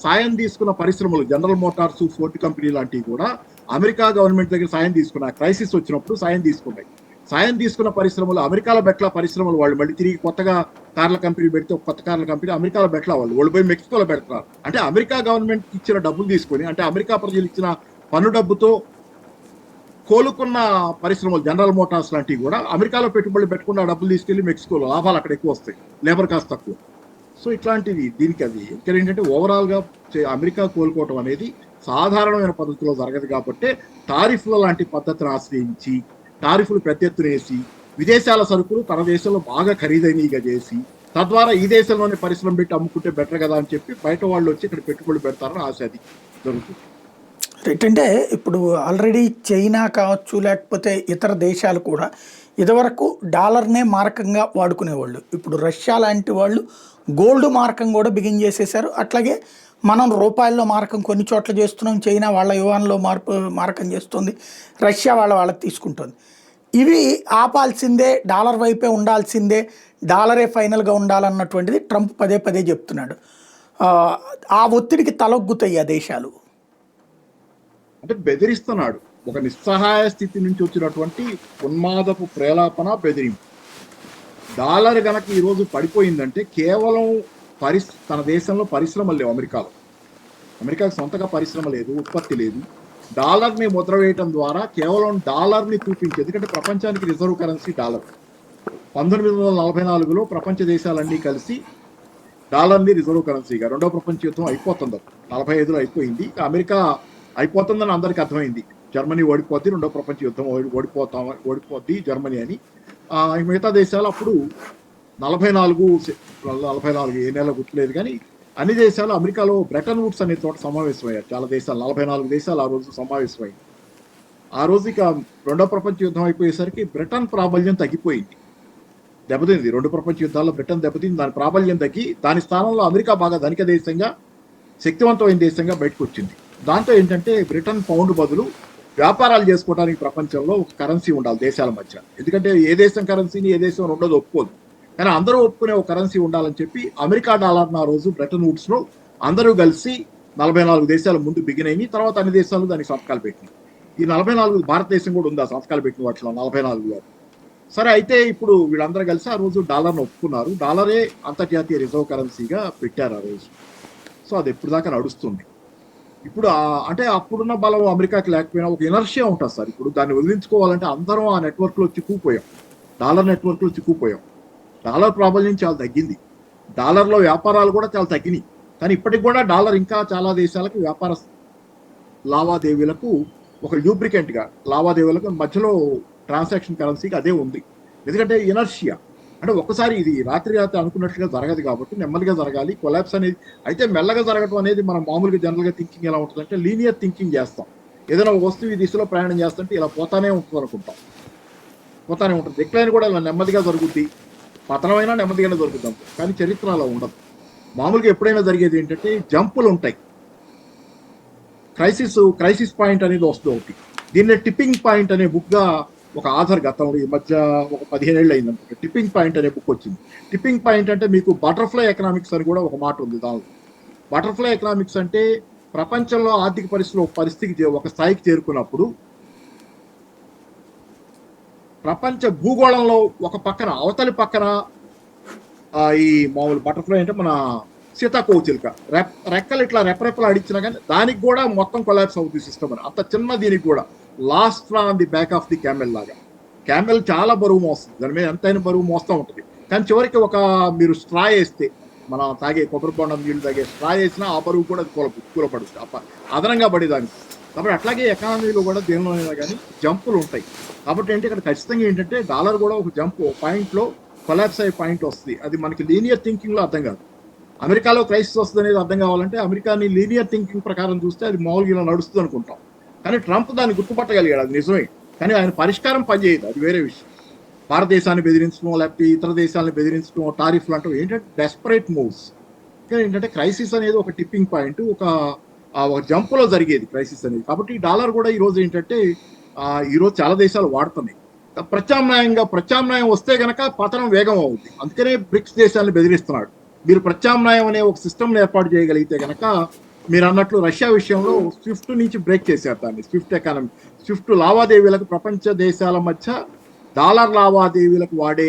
సాయం తీసుకున్న పరిశ్రమలు, జనరల్ మోటార్స్, ఫోర్డ్ కంపెనీ లాంటివి కూడా అమెరికా గవర్నమెంట్ దగ్గర సాయం తీసుకున్న క్రైసిస్ వచ్చినప్పుడు సాయం తీసుకున్నాయి. సాయం తీసుకున్న పరిశ్రమలు అమెరికాలో బెట్ల పరిశ్రమలు వాళ్ళు మళ్ళీ తిరిగి కొత్తగా కార్ల కంపెనీ పెడితే కొత్త కార్ల కంపెనీ అమెరికాలో బెట్ల వాళ్ళు పోయి మెక్సికోలో పెడతారు. అంటే అమెరికా గవర్నమెంట్ ఇచ్చిన డబ్బులు తీసుకొని, అంటే అమెరికా ప్రజలు ఇచ్చిన పన్ను డబ్బుతో కోలుకున్న పరిశ్రమలు, జనరల్ మోటార్స్ లాంటివి కూడా అమెరికాలో పెట్టుబడులు పెట్టకుండా డబ్బులు తీసుకెళ్లి మెక్సికోలో లాభాలు అక్కడ ఎక్కువ వస్తాయి, లేబర్ కాస్ట్ తక్కువ. సో ఇట్లాంటివి దీనికి అది ఇక్కడ ఏంటంటే ఓవరాల్గా అమెరికా కోలుకోవటం అనేది సాధారణమైన పద్ధతిలో జరగదు. కాబట్టి టారిఫ్ల లాంటి పద్ధతిని ఆశ్రయించి టారిఫ్లు పెద్ద ఎత్తున వేసి విదేశాల సరుకులు తన దేశంలో బాగా ఖరీదైనవిగా చేసి తద్వారా ఈ దేశంలోనే పరిశ్రమ పెట్టి అమ్ముకుంటే బెటర్ కదా అని చెప్పి బయట వాళ్ళు వచ్చి ఇక్కడ పెట్టుబడులు పెడతారని ఆశ అది జరుగుతుంది. రైట్. అంటే ఇప్పుడు ఆల్రెడీ చైనా కావచ్చు, లేకపోతే ఇతర దేశాలు కూడా ఇదివరకు డాలర్నే మారకంగా వాడుకునేవాళ్ళు. ఇప్పుడు రష్యా లాంటి వాళ్ళు గోల్డ్ మార్కం కూడా బిగిన్ చేసేసారు. అట్లాగే మనం రూపాయల్లో మారకం కొన్ని చోట్ల చేస్తున్నాం, చైనా వాళ్ళ యువాన్లో మారకం చేస్తుంది, రష్యా వాళ్ళకి తీసుకుంటుంది. ఇవి ఆపాల్సిందే, డాలర్ వైపే ఉండాల్సిందే, డాలరే ఫైనల్గా ఉండాలన్నటువంటిది ట్రంప్ పదే చెప్తున్నాడు. ఆ ఒత్తిడికి తలొగ్గుతాయి ఆ దేశాలు. అంటే బెదిరిస్తున్నాడు. ఒక నిస్సహాయ స్థితి నుంచి వచ్చినటువంటి ఉన్మాదపు ప్రేలాపన, బెదిరింపు. డాలర్ గనక ఈరోజు పడిపోయిందంటే కేవలం తన దేశంలో పరిశ్రమలు లేవు. అమెరికాకు సొంతగా పరిశ్రమ లేదు, ఉత్పత్తి లేదు. డాలర్ని ముద్ర వేయటం ద్వారా కేవలం డాలర్ని చూపించేది. ఎందుకంటే ప్రపంచానికి రిజర్వ్ కరెన్సీ డాలర్. 1944లో ప్రపంచ దేశాలన్నీ కలిసి డాలర్ని రిజర్వ్ కరెన్సీగా. రెండో ప్రపంచ యుద్ధం అయిపోతుంది, 45లో అయిపోయింది. అమెరికా అయిపోతుందని అందరికీ అర్థమైంది. జర్మనీ ఓడిపోద్ది, రెండో ప్రపంచ యుద్ధం ఓడిపోద్ది జర్మనీ అని. మిగతా దేశాలు అప్పుడు 44 ఏ నెల గుర్తులేదు కానీ అన్ని దేశాలు అమెరికాలో బ్రెటన్ వుడ్స్ అనే చోట సమావేశమయ్యారు. చాలా దేశాలు, 44 దేశాలు ఆ రోజు సమావేశమయ్యాయి. ఆ రోజు ఇక రెండో ప్రపంచ యుద్ధం అయిపోయేసరికి బ్రిటన్ ప్రాబల్యం తగ్గిపోయింది, దెబ్బతింది. రెండు ప్రపంచ యుద్ధాల్లో బ్రిటన్ దెబ్బతింది, దాని ప్రాబల్యం తగ్గి దాని స్థానంలో అమెరికా బాగా ధనిక దేశంగా, శక్తివంతమైన దేశంగా బయటకు వచ్చింది. దాంతో ఏంటంటే బ్రిటన్ పౌండ్ బదులు వ్యాపారాలు చేసుకోవడానికి ప్రపంచంలో ఒక కరెన్సీ ఉండాలి దేశాల మధ్య. ఎందుకంటే ఏ దేశం కరెన్సీని ఏ దేశం రెండోది ఒప్పుకోదు, కానీ అందరూ ఒప్పుకునే ఒక కరెన్సీ ఉండాలని చెప్పి అమెరికా డాలర్ను ఆ రోజు బ్రెటన్ వుడ్స్ లో అందరూ కలిసి 44 దేశాలు ముందు బిగినైని, తర్వాత అన్ని దేశాలు దానికి సంతకాలు పెట్టినాయి. ఈ 44 భారతదేశం కూడా ఉంది ఆ సంతకాలు పెట్టిన వాటిలో 44లో. సరే, అయితే ఇప్పుడు వీళ్ళందరూ కలిసి ఆ రోజు డాలర్ను ఒప్పుకున్నారు. డాలరే అంతర్జాతీయ రిజర్వ్ కరెన్సీగా పెట్టారు ఆ రోజు. సో అది ఎప్పుడు దాకా నడుస్తుంది. ఇప్పుడు అంటే అప్పుడున్న బలం అమెరికాకి లేకపోయినా ఒక ఇనర్షియా ఉంటుంది సార్. ఇప్పుడు దాన్ని వదిలించుకోవాలంటే అందరం ఆ నెట్వర్క్లో చిక్కుపోయాం, డాలర్ నెట్వర్క్లో చిక్కుపోయాం. డాలర్ ప్రాబల్యం చాలా తగ్గింది, డాలర్లో వ్యాపారాలు కూడా చాలా తగ్గినాయి. కానీ ఇప్పటికి కూడా డాలర్ ఇంకా చాలా దేశాలకు వ్యాపార లావాదేవీలకు ఒక లూబ్రికెంట్గా, లావాదేవీలకు మధ్యలో ట్రాన్సాక్షన్ కరెన్సీకి అదే ఉంది. ఎందుకంటే ఇనర్షియా అంటే ఒక్కసారి ఇది రాత్రి అనుకున్నట్లుగా జరగదు కాబట్టి నెమ్మదిగా జరగాలి. కొలాప్స్ అనేది అయితే మెల్లగా జరగడం అనేది మనం మామూలుగా జనరల్గా థింకింగ్ ఎలా ఉంటుందంటే లీనియర్ థింకింగ్ చేస్తాం. ఏదైనా వస్తువు ఈ దిశలో ప్రయాణం చేస్తుంటే ఇలా పోతానే ఉంటుంది అనుకుంటాం, పోతానే ఉంటుంది. డిక్లైన్ కూడా ఇలా నెమ్మదిగా జరుగుద్ది, పతనమైనా నెమ్మదిగానే దొరుకుతాం. కానీ చరిత్ర అలా ఉండదు. మామూలుగా ఎప్పుడైనా జరిగేది ఏంటంటే జంపులు ఉంటాయి. క్రైసిస్ పాయింట్ అనేది వస్తుంది ఒకటి. దీన్ని టిప్పింగ్ పాయింట్ అనే బుక్గా ఒక ఆథర్ గతంలో ఈ మధ్య ఒక 15 ఏళ్ళు అయిందనుకుంటా టిప్పింగ్ పాయింట్ అనే బుక్ వచ్చింది. టిప్పింగ్ పాయింట్ అంటే మీకు బటర్ఫ్లై ఎకనామిక్స్ అని కూడా ఒక మాట ఉంది దానిలో. బటర్ఫ్లై ఎకనామిక్స్ అంటే ప్రపంచంలో ఆర్థిక పరిస్థితికి ఒక స్థాయికి చేరుకున్నప్పుడు ప్రపంచ భూగోళంలో ఒక పక్కన అవతలి పక్కన ఈ మామూలు బటర్ఫ్లై అంటే మన సీతాకోచిలుక రెక్కలు ఇట్లా రెప్పరెప్పలు అడిచినా కానీ దానికి కూడా మొత్తం కొలాప్స్ అవుతుంది సిస్టమ్ అని. అంత చిన్న దీనికి కూడా last on the back of the camel లాగా. క్యామెల్ చాలా బరువు మోస్తుంది, దాని మీద ఎంతైనా బరువు మోస్తూ ఉంటుంది. కానీ చివరికి మీరు స్ట్రా వేస్తే, మనం తాగే కొబ్బరి బొండం నీళ్ళు తాగే స్ట్రా వేసినా ఆ బరువు కూడా కూలపడుతుంది, అదనంగా పడేదానికి. కాబట్టి అట్లాగే ఎకానమీలో కూడా దేనిలోనైనా కానీ జంపులు ఉంటాయి. కాబట్టి ఏంటి ఇక్కడ ఖచ్చితంగా ఏంటంటే డాలర్ కూడా ఒక జంప్ పాయింట్లో కొలాప్స్ అయ్యే పాయింట్ వస్తుంది. అది మనకి లీనియర్ థింకింగ్లో అర్థం కాదు. అమెరికాలో క్రైసిస్ వస్తుంది అనేది అర్థం కావాలంటే అమెరికాని లీనియర్ థింకింగ్ ప్రకారం చూస్తే అది మామూలుగా ఇలా నడుస్తుంది అనుకుంటాం. కానీ ట్రంప్ దాన్ని గుర్తుపట్టగలిగాడు, అది నిజమే. కానీ ఆయన పరిష్కారం పనిచేయదు, అది వేరే విషయం. భారతదేశాన్ని బెదిరించడం, లేకపోతే ఇతర దేశాలను బెదిరించడం, టారిఫ్లు అంటూ ఏంటంటే డెస్పరేట్ మూవ్స్. కానీ ఏంటంటే క్రైసిస్ అనేది ఒక టిప్పింగ్ పాయింట్, ఒక జంపులో జరిగేది క్రైసిస్ అనేది. కాబట్టి డాలర్ కూడా ఈరోజు ఏంటంటే ఈరోజు చాలా దేశాలు వాడుతున్నాయి. ప్రత్యామ్నాయం వస్తే గనక పతనం వేగం అవుతుంది. అందుకనే బ్రిక్స్ దేశాలను బెదిరిస్తున్నాడు. మీరు ప్రత్యామ్నాయం అనే ఒక సిస్టమ్ని ఏర్పాటు చేయగలిగితే గనక మీరు అన్నట్లు రష్యా విషయంలో స్విఫ్ట్ నుంచి బ్రేక్ చేశారు దాన్ని. స్విఫ్ట్ ఎకానమీ, స్విఫ్ట్ లావాదేవీలకు ప్రపంచ దేశాల మధ్య డాలర్ లావాదేవీలకు వాడే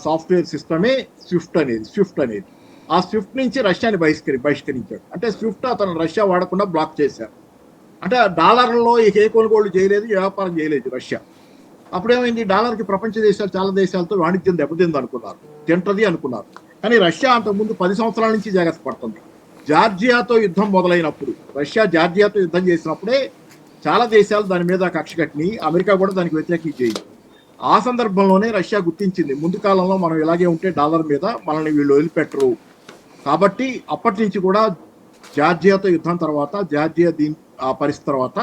సాఫ్ట్వేర్ సిస్టమే స్విఫ్ట్ అనేది. ఆ స్విఫ్ట్ నుంచి రష్యాని బహిష్కరించాడు. అంటే స్విఫ్ట్ అతను రష్యా వాడకుండా బ్లాక్ చేశారు. అంటే డాలర్లో ఏ కొనుగోలు చేయలేదు, వ్యాపారం చేయలేదు రష్యా. అప్పుడేమైంది, డాలర్కి ప్రపంచ దేశాలు చాలా దేశాలతో వాణిజ్యం తింటది అనుకున్నారు. కానీ రష్యా అంతకుముందు 10 సంవత్సరాల నుంచి జాగ్రత్త పడుతుంది. జార్జియాతో యుద్ధం మొదలైనప్పుడు, రష్యా జార్జియాతో యుద్ధం చేసినప్పుడే చాలా దేశాలు దాని మీద కక్ష కట్టినాయి. అమెరికా కూడా దానికి వ్యతిరేకించేది. ఆ సందర్భంలోనే రష్యా గుర్తించింది, ముందు కాలంలో మనం ఇలాగే ఉంటే డాలర్ మీద మనల్ని వీళ్ళు వదిలిపెట్టరు. కాబట్టి అప్పటి నుంచి కూడా జార్జియాతో యుద్ధం తర్వాత, జార్జియా పరిస్థితి తర్వాత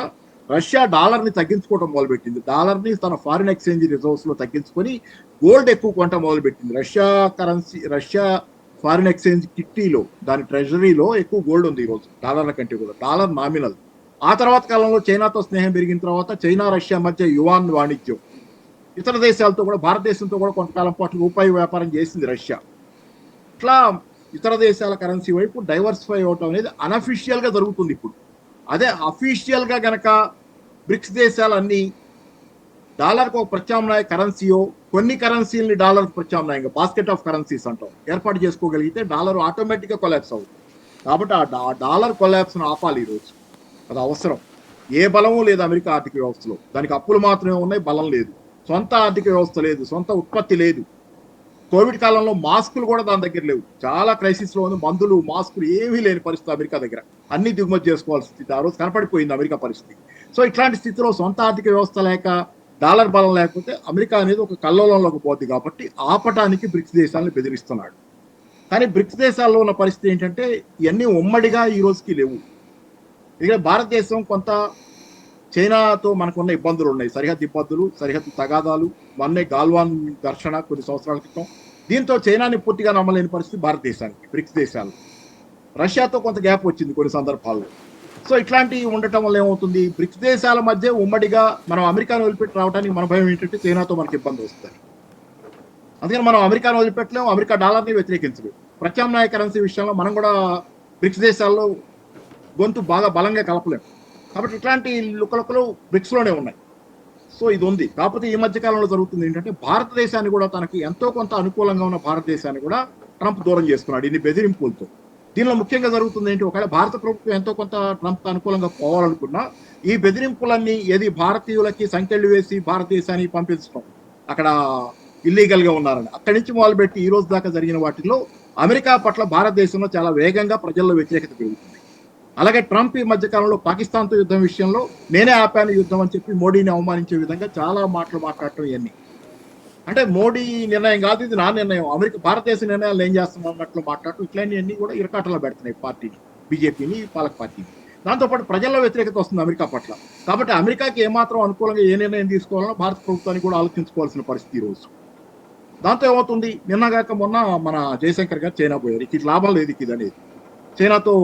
రష్యా డాలర్ని తగ్గించుకోవడం మొదలుపెట్టింది. డాలర్ని తన ఫారిన్ ఎక్స్చేంజ్ రిజర్వ్స్లో తగ్గించుకొని గోల్డ్ ఎక్కువ కొంట మొదలుపెట్టింది. రష్యా ఫారిన్ ఎక్స్చేంజ్ కిట్టీలో, దాని ట్రెజరీలో ఎక్కువ గోల్డ్ ఉంది ఈరోజు డాలర్ల కంటే కూడా. Dollar nominal. ఆ తర్వాత కాలంలో చైనాతో స్నేహం పెరిగిన తర్వాత చైనా రష్యా మధ్య యువాన్ వాణిజ్యం, ఇతర దేశాలతో కూడా, భారతదేశంతో కూడా కొంతకాలం పాటు రూపాయి వ్యాపారం చేసింది రష్యా. ఇట్లా ఇతర దేశాల కరెన్సీ వైపు డైవర్సిఫై అవటం అనేది అనఫిషియల్గా జరుగుతుంది ఇప్పుడు. అదే అఫీషియల్గా గనక బ్రిక్స్ దేశాలన్నీ డాలర్కు ఒక ప్రత్యామ్నాయ కరెన్సీయో, కొన్ని కరెన్సీలని డాలర్ ప్రత్యామ్నాయంగా బాస్కెట్ ఆఫ్ కరెన్సీస్ అంటాం, ఏర్పాటు చేసుకోగలిగితే డాలర్ ఆటోమేటిక్గా కొలాప్స్ అవుతుంది. కాబట్టి ఆ డాలర్ కొలాప్స్ను ఆపాలి ఈరోజు, అది అవసరం. ఏ బలము లేదు అమెరికా ఆర్థిక వ్యవస్థలో. దానికి అప్పులు మాత్రమే ఉన్నాయి, బలం లేదు. సొంత ఆర్థిక వ్యవస్థ లేదు, సొంత ఉత్పత్తి లేదు. కోవిడ్ కాలంలో మాస్కులు కూడా దాని దగ్గర లేవు. చాలా క్రైసిస్ లో ఉంది. మందులు, మాస్కులు ఏమీ లేని పరిస్థితి అమెరికా దగ్గర. అన్ని దిగుమతి చేసుకోవాల్సిన స్థితి ఆ రోజు కనపడిపోయింది అమెరికా పరిస్థితి. సో ఇట్లాంటి స్థితిలో సొంత ఆర్థిక వ్యవస్థ లేక, డాలర్ బలం లేకపోతే అమెరికా అనేది ఒక కల్లోలంలోకి పోద్ది. కాబట్టి ఆపటానికి బ్రిక్స్ దేశాలను బెదిరిస్తున్నాడు. కానీ బ్రిక్స్ దేశాల్లో ఉన్న పరిస్థితి ఏంటంటే ఇవన్నీ ఉమ్మడిగా ఈ రోజుకి లేవు. ఇక్కడ భారతదేశం కొంత చైనాతో మనకున్న ఇబ్బందులు ఉన్నాయి. సరిహద్దు ఇబ్బందులు, సరిహద్దు తగాదాలు, మొన్నే గాల్వాన్ ఘర్షణ కొన్ని సంవత్సరాల క్రితం. దీంతో చైనాని పూర్తిగా నమ్మలేని పరిస్థితి భారతదేశానికి, బ్రిక్స్ దేశాలు. రష్యాతో కొంత గ్యాప్ వచ్చింది కొన్ని సందర్భాల్లో. సో ఇట్లాంటివి ఉండటం వల్ల ఏమవుతుంది, బ్రిక్స్ దేశాల మధ్య ఉమ్మడిగా మనం అమెరికాను వదిలిపెట్టి రావడానికి మన భయం ఏంటంటే చైనాతో మనకి ఇబ్బంది వస్తుంది. అందుకని మనం అమెరికాను వదిలిపెట్టలేము, అమెరికా డాలర్ని వ్యతిరేకించలేము. ప్రత్యామ్నాయ కరెన్సీ విషయంలో మనం కూడా బ్రిక్స్ దేశాల్లో గొంతు బాగా బలంగా కలపలేము. కాబట్టి ఇట్లాంటి లుకలుకలు బ్రిక్స్లోనే ఉన్నాయి. సో ఇది ఉంది. కాకపోతే ఈ మధ్య కాలంలో జరుగుతుంది ఏంటంటే భారతదేశాన్ని కూడా, తనకి ఎంతో కొంత అనుకూలంగా ఉన్న భారతదేశాన్ని కూడా ట్రంప్ దూరం చేసుకున్నాడు ఇన్ని బెదిరింపులతో. దీనిలో ముఖ్యంగా జరుగుతుంది ఏంటి, ఒకవేళ భారత ప్రభుత్వం ఎంతో కొంత ట్రంప్ అనుకూలంగా పోవాలనుకున్నా ఈ బెదిరింపులన్నీ ఏది భారతీయులకి సంఖ్యలు వేసి భారతదేశానికి పంపించడం, అక్కడ ఇల్లీగల్ గా ఉన్నారని, అక్కడి నుంచి మొదలుపెట్టి ఈ రోజు దాకా జరిగిన వాటిలో అమెరికా పట్ల భారతదేశంలో చాలా వేగంగా ప్రజల్లో వ్యతిరేకత పెరుగుతుంది. అలాగే ట్రంప్ ఈ మధ్యకాలంలో పాకిస్తాన్తో యుద్ధం విషయంలో నేనే ఆపాను యుద్ధం అని చెప్పి మోడీని అవమానించే విధంగా చాలా మాటలు మాట్లాడటం, ఇవన్నీ అంటే మోడీ నిర్ణయం కాదు, ఇది నా నిర్ణయం, అమెరికా భారతదేశ నిర్ణయాలు ఏం చేస్తున్నాం అన్నట్లు మాట్లాడటం, ఇట్లాంటివన్నీ కూడా ఇరకాటంలో పెడుతున్నాయి పార్టీని, బీజేపీని, పాలక పార్టీని. దాంతోపాటు ప్రజల్లో వ్యతిరేకత వస్తుంది అమెరికా పట్ల. కాబట్టి అమెరికాకి ఏమాత్రం అనుకూలంగా ఏ నిర్ణయం తీసుకోవాలనో భారత ప్రభుత్వానికి కూడా ఆలోచించుకోవాల్సిన పరిస్థితి ఈ రోజు. దాంతో ఏమవుతుంది, నిన్నగాక మొన్న మన జయశంకర్ గారు చైనా పోయారు. ఇది లాభం లేదు ఇది అనేది. చైనాతో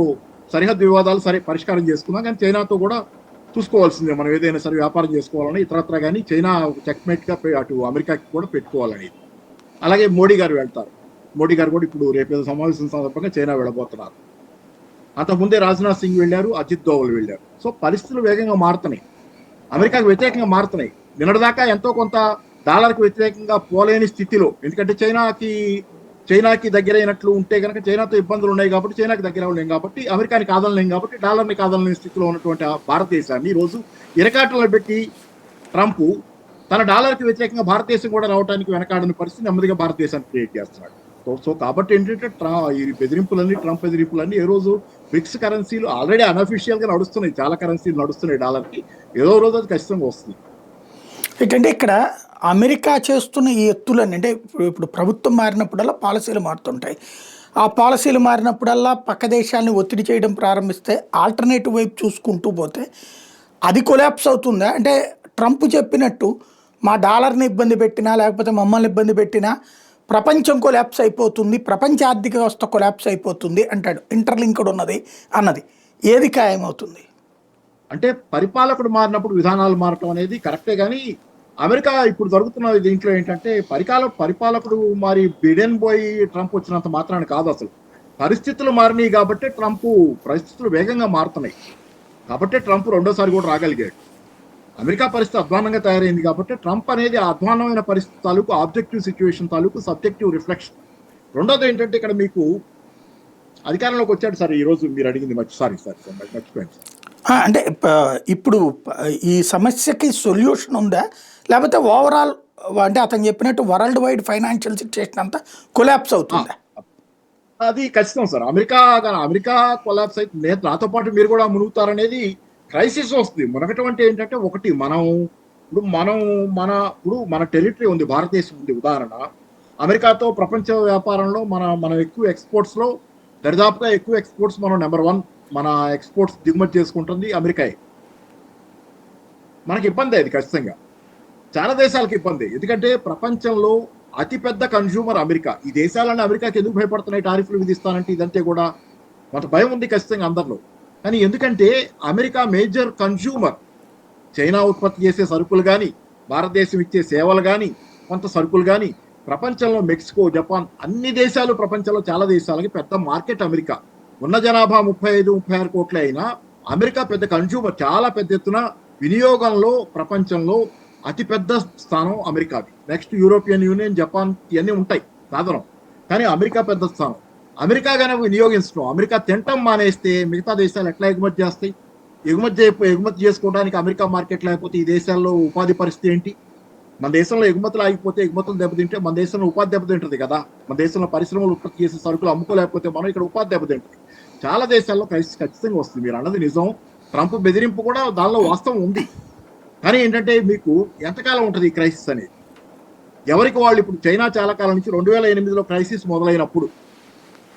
సరిహద్దు వివాదాలు సరే పరిష్కారం చేసుకుందాం, కానీ చైనాతో కూడా చూసుకోవాల్సిందే మనం ఏదైనా సరే వ్యాపారం చేసుకోవాలని, ఇతరత్ర కానీ చైనా చెక్మేట్ గా అటు అమెరికాకి కూడా పెట్టుకోవాలని. అలాగే మోడీ గారు వెళ్తారు. మోడీ గారు కూడా ఇప్పుడు రేపు సమావేశం సందర్భంగా చైనా వెళ్ళబోతున్నారు. అంతకుముందే రాజ్నాథ్ సింగ్ వెళ్ళారు, అజిత్ దోవల్ వెళ్ళారు. సో పరిస్థితులు వేగంగా మారుతున్నాయి, అమెరికాకు వ్యతిరేకంగా మారుతున్నాయి. నిన్నటిదాకా ఎంతో కొంత డాలర్కి వ్యతిరేకంగా పోలేని స్థితిలో, ఎందుకంటే చైనాకి దగ్గరైనట్లు ఉంటే కనుక చైనాతో ఇబ్బందులు ఉన్నాయి కాబట్టి చైనాకి దగ్గర అవ్వలేం, కాబట్టి అమెరికాని కాదనలేం, కాబట్టి డాలర్ని కాదనలేని స్థితిలో ఉన్నటువంటి భారతదేశాన్ని ఈరోజు ఇరకాటంలో పెట్టి ట్రంప్ తన డాలర్కి వ్యతిరేకంగా భారతదేశం కూడా రావడానికి వెనకాడని పరిస్థితి నెమ్మదిగా భారతదేశాన్ని క్రియేట్ చేస్తున్నాడు. సో కాబట్టి ఏంటంటే ఈ బెదిరింపులన్నీ, ట్రంప్ బెదిరింపులన్నీ ఏ రోజు బ్రిక్స్ కరెన్సీలు ఆల్రెడీ అన్అఫీషియల్ గా నడుస్తున్నాయి, చాలా కరెన్సీలు నడుస్తున్నాయి డాలర్కి, ఏదో రోజు అది ఖచ్చితంగా వస్తుంది. ఏంటంటే ఇక్కడ అమెరికా చేస్తున్న ఈ ఎత్తులన్నీ, అంటే ఇప్పుడు ప్రభుత్వం మారినప్పుడల్లా పాలసీలు మారుతుంటాయి. ఆ పాలసీలు మారినప్పుడల్లా పక్క దేశాలని ఒత్తిడి చేయడం ప్రారంభిస్తే ఆల్టర్నేటివ్ వైపు చూసుకుంటూ పోతే అది కొలాప్స్ అవుతుందా? అంటే ట్రంప్ చెప్పినట్టు మా డాలర్ని ఇబ్బంది పెట్టినా లేకపోతే మమ్మల్ని ఇబ్బంది పెట్టినా ప్రపంచం కొలాప్స్ అయిపోతుంది, ప్రపంచ ఆర్థిక వ్యవస్థ కొలాప్స్ అయిపోతుంది అంటాడు. ఇంటర్లింక్డ్ ఉన్నది అన్నది ఏది ఖాయమవుతుంది? అంటే పరిపాలకుడు మారినప్పుడు విధానాలు మారటం అనేది కరెక్టే, కానీ అమెరికా ఇప్పుడు జరుగుతున్న దీంట్లో ఏంటంటే పరిపాలకుడు మారి బిడెన్ పోయి ట్రంప్ వచ్చినంత మాత్రాన్ని కాదు, అసలు పరిస్థితులు మారినాయి కాబట్టి పరిస్థితులు వేగంగా మారుతున్నాయి కాబట్టి ట్రంప్ రెండోసారి కూడా రాగలిగాడు. అమెరికా పరిస్థితి అధ్వానంగా తయారైంది కాబట్టి ట్రంప్ అనేది ఆ అధ్వానమైన పరిస్థితి తాలూకు ఆబ్జెక్టివ్ సిచ్యువేషన్ తాలూకు సబ్జెక్టివ్ రిఫ్లెక్షన్. రెండోది ఏంటంటే ఇక్కడ మీకు అధికారంలోకి వచ్చాడు సార్, ఈ రోజు మీరు అడిగింది మర్చిపోయాను. అంటే ఇప్పుడు ఈ సమస్యకి సొల్యూషన్ ఉందా, లేకపోతే ఓవరాల్ అంటే అతను చెప్పినట్టు వరల్డ్ వైడ్ ఫైనాన్షియల్ సిచ్యుయేషన్ అంతా కొలాప్స్ అవుతుందా? అది ఖచ్చితం సార్. అమెరికా కొలాప్స్ అయితే నాతో పాటు మీరు కూడా మునుగుతారనేది క్రైసిస్ వస్తుంది. మునగటం అంటే ఏంటంటే ఒకటి మన టెరిటరీ ఉంది, భారతదేశం ఉంది. ఉదాహరణ అమెరికాతో ప్రపంచ వ్యాపారంలో మనం ఎక్కువ ఎక్స్పోర్ట్స్ లో దరిదాపుగా ఎక్కువ ఎక్స్పోర్ట్స్ మనం నెంబర్ 1, మన ఎక్స్పోర్ట్స్ దిగుమతి చేసుకుంటుంది అమెరికాయే. మనకి ఇబ్బంది అది ఖచ్చితంగా, చాలా దేశాలకు ఇబ్బంది. ఎందుకంటే ప్రపంచంలో అతిపెద్ద కన్జ్యూమర్ అమెరికా. ఈ దేశాలన్నీ అమెరికాకి ఎందుకు భయపడుతున్నాయి, టారిఫ్లు విధిస్తానంటే ఇదంతే కూడా కొంత భయం ఉంది ఖచ్చితంగా అందరిలో. కానీ ఎందుకంటే అమెరికా మేజర్ కన్జ్యూమర్. చైనా ఉత్పత్తి చేసే సరుకులు కానీ, భారతదేశం ఇచ్చే సేవలు కానీ, కొంత సరుకులు కానీ ప్రపంచంలో మెక్సికో, జపాన్ అన్ని దేశాలు, ప్రపంచంలో చాలా దేశాలకి పెద్ద మార్కెట్ అమెరికా. ఉన్న జనాభా 35-36 కోట్లే అయినా అమెరికా పెద్ద కన్జ్యూమర్, చాలా పెద్ద ఎత్తున వినియోగంలో ప్రపంచంలో అతిపెద్ద స్థానం అమెరికాది. నెక్స్ట్ యూరోపియన్ యూనియన్, జపాన్ ఇవన్నీ ఉంటాయి సాధనం, కానీ అమెరికా పెద్ద స్థానం. అమెరికా కనుక వినియోగించడం, అమెరికా తింటం మానేస్తే మిగతా దేశాలు ఎట్లా ఎగుమతి చేస్తాయి? ఎగుమతి చేసుకోవడానికి అమెరికా మార్కెట్ లేకపోతే ఈ దేశాల్లో ఉపాధి పరిస్థితి ఏంటి? మన దేశంలో ఎగుమతులు ఆగిపోతే ఎగుమతులు దెబ్బతింటే మన దేశంలో ఉపాధి దెబ్బతింటుంది కదా. మన దేశంలో పరిశ్రమలు ఉత్పత్తి చేసే సరుకులు అమ్ముకోలేకపోతే మనం ఇక్కడ ఉపాధి దెబ్బతింటుంది. చాలా దేశాల్లో క్రైసిస్ ఖచ్చితంగా వస్తుంది. మీరు అన్నది నిజం. ట్రంప్ బెదిరింపు కూడా దానిలో వాస్తవం ఉంది. కానీ ఏంటంటే మీకు ఎంతకాలం ఉంటుంది ఈ క్రైసిస్ అనేది? ఎవరికి వాళ్ళు ఇప్పుడు చైనా చాలా కాలం నుంచి 2008లో క్రైసిస్ మొదలైనప్పుడు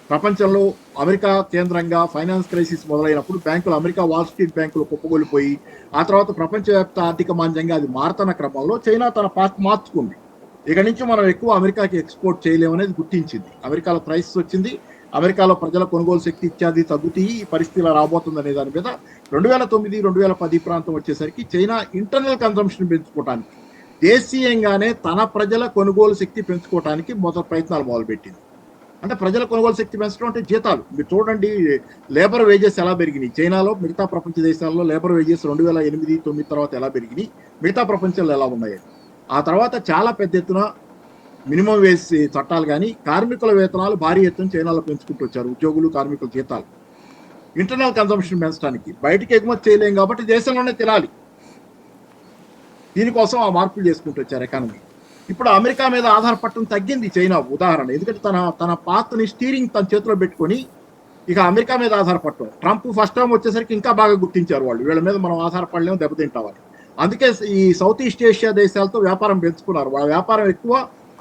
ప్రపంచంలో అమెరికా కేంద్రంగా ఫైనాన్స్ క్రైసిస్ మొదలైనప్పుడు బ్యాంకులు, అమెరికా వాల్ స్ట్రీట్ బ్యాంకులు కుప్పగొలిపోయి ఆ తర్వాత ప్రపంచవ్యాప్త ఆర్థిక మాంద్యంగా అది మారుతున్న క్రమంలో చైనా తన పాత్ మార్చుకుంది. ఇక నుంచి మనం ఎక్కువ అమెరికాకి ఎక్స్పోర్ట్ చేయలేమనేది గుర్తించింది. అమెరికాలో క్రైసిస్ వచ్చింది, అమెరికాలో ప్రజల కొనుగోలు శక్తి ఇత్యాది తగ్గుతాయి, ఈ పరిస్థితి ఇలా రాబోతుంది అనే దాని మీద 2009, 2010 ప్రాంతం వచ్చేసరికి చైనా ఇంటర్నల్ కన్సంప్షన్ పెంచుకోవడానికి, దేశీయంగానే తన ప్రజల కొనుగోలు శక్తి పెంచుకోవడానికి మొదటి ప్రయత్నాలు మొదలుపెట్టింది. అంటే ప్రజల కొనుగోలు శక్తి పెంచడం అంటే జీతాలు. మీరు చూడండి లేబర్ వేజెస్ ఎలా పెరిగినాయి చైనాలో, మిగతా ప్రపంచ దేశాల్లో లేబర్ వేజెస్ 2008, 2009 తర్వాత ఎలా పెరిగినాయి, మిగతా ప్రపంచంలో ఎలా ఉన్నాయి. ఆ తర్వాత చాలా పెద్ద ఎత్తున మినిమం వేజ్ చట్టాలు కానీ కార్మికుల వేతనాలు భారీ ఎత్తున చైనాలో పెంచుకుంటూ వచ్చారు. ఉద్యోగులు, కార్మికుల జీతాలు ఇంటర్నల్ కన్సంప్షన్ పెంచడానికి. బయటికి ఎగుమతి చేయలేం కాబట్టి దేశంలోనే తినాలి. దీనికోసం ఆ మార్పులు చేసుకుంటూ వచ్చారు ఎకానమీ. ఇప్పుడు అమెరికా మీద ఆధారపడటం తగ్గింది చైనా ఉదాహరణ. ఎందుకంటే తన పాత్ని స్టీరింగ్ తన చేతిలో పెట్టుకొని ఇక అమెరికా మీద ఆధారపడటం. ట్రంప్ ఫస్ట్ టైం వచ్చేసరికి ఇంకా బాగా గుర్తించారు వాళ్ళు, వీళ్ళ మీద మనం ఆధారపడలేము, దెబ్బతింటామని. అందుకే ఈ సౌత్ ఈస్ట్ ఏషియా దేశాలతో వ్యాపారం పెంచుకున్నారు. వాళ్ళ వ్యాపారం ఎక్కువ,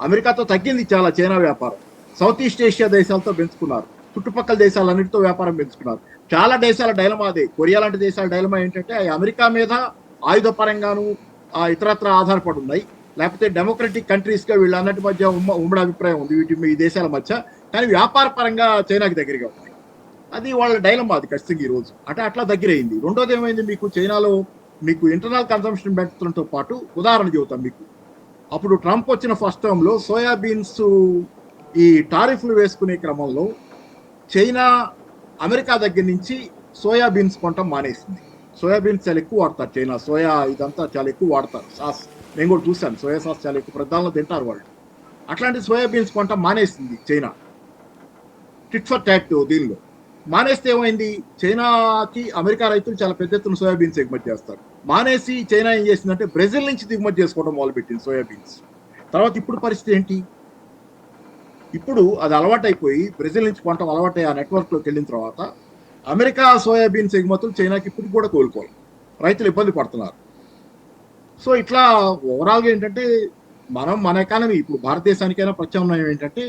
అమెరికాతో తగ్గింది చాలా చైనా వ్యాపారం. సౌత్ ఈస్ట్ ఏషియా దేశాలతో పెంచుకున్నారు, చుట్టుపక్కల దేశాలన్నిటితో వ్యాపారం పెంచుకున్నారు. చాలా దేశాల డైలమా అదే. కొరియా లాంటి దేశాల డైలమా ఏంటంటే అమెరికా మీద ఆయుధ పరంగాను ఇతరత్ర ఆధారపడి ఉన్నాయి, లేకపోతే డెమోక్రటిక్ కంట్రీస్ గా వీళ్ళందరి మధ్య ఉమ్మడి అభిప్రాయం ఉంది ఈ దేశాల మధ్య, కానీ వ్యాపార పరంగా చైనాకి దగ్గరగా ఉంది. అది వాళ్ళ డైలమా, అది ఖచ్చితంగా ఈ రోజు అంటే అట్లా దగ్గరైంది. రెండోది ఏమైంది, మీకు చైనాలో మీకు ఇంటర్నల్ కన్సంప్షన్ పెంచడంతో పాటు ఉదాహరణ చెబుతాం మీకు. అప్పుడు ట్రంప్ వచ్చిన ఫస్ట్ టర్మ్లో సోయాబీన్స్ ఈ టారిఫ్లు వేసుకునే క్రమంలో చైనా అమెరికా దగ్గర నుంచి సోయాబీన్స్ కొనటం మానేసింది. సోయాబీన్స్ చాలా ఎక్కువ వాడతారు చైనా, సోయా ఇదంతా చాలా ఎక్కువ వాడతారు. సాస్ నేను కూడా చూశాను, సోయా సాస్ చాలా ఎక్కువ ప్రధానంలో తింటారు వాళ్ళు. అట్లాంటి సోయాబీన్స్ కొనటం మానేసింది చైనా, టిట్ ఫర్ టాట్ దీనిలో. మానేస్తే ఏమైంది, చైనాకి అమెరికా రైతులు చాలా పెద్ద ఎత్తున సోయాబీన్స్ ఎగుమతి చేస్తారు. మానేసి చైనా ఏం చేసిందంటే బ్రెజిల్ నుంచి దిగుమతి చేసుకోవడం మొదలుపెట్టింది సోయాబీన్స్. తర్వాత ఇప్పుడు పరిస్థితి ఏంటి, ఇప్పుడు అది అలవాటైపోయి బ్రెజిల్ నుంచి కొనటం అలవాటై ఆ నెట్వర్క్లోకి వెళ్ళిన తర్వాత అమెరికా సోయాబీన్స్ ఎగుమతులు చైనాకి ఇప్పుడు కూడా కోలుకోవాలి, రైతులు ఇబ్బంది పడుతున్నారు. సో ఇట్లా ఓవరాల్గా ఏంటంటే మన ఎకానమీ ఇప్పుడు భారతదేశానికైనా ప్రత్యామ్నాయం ఏంటంటే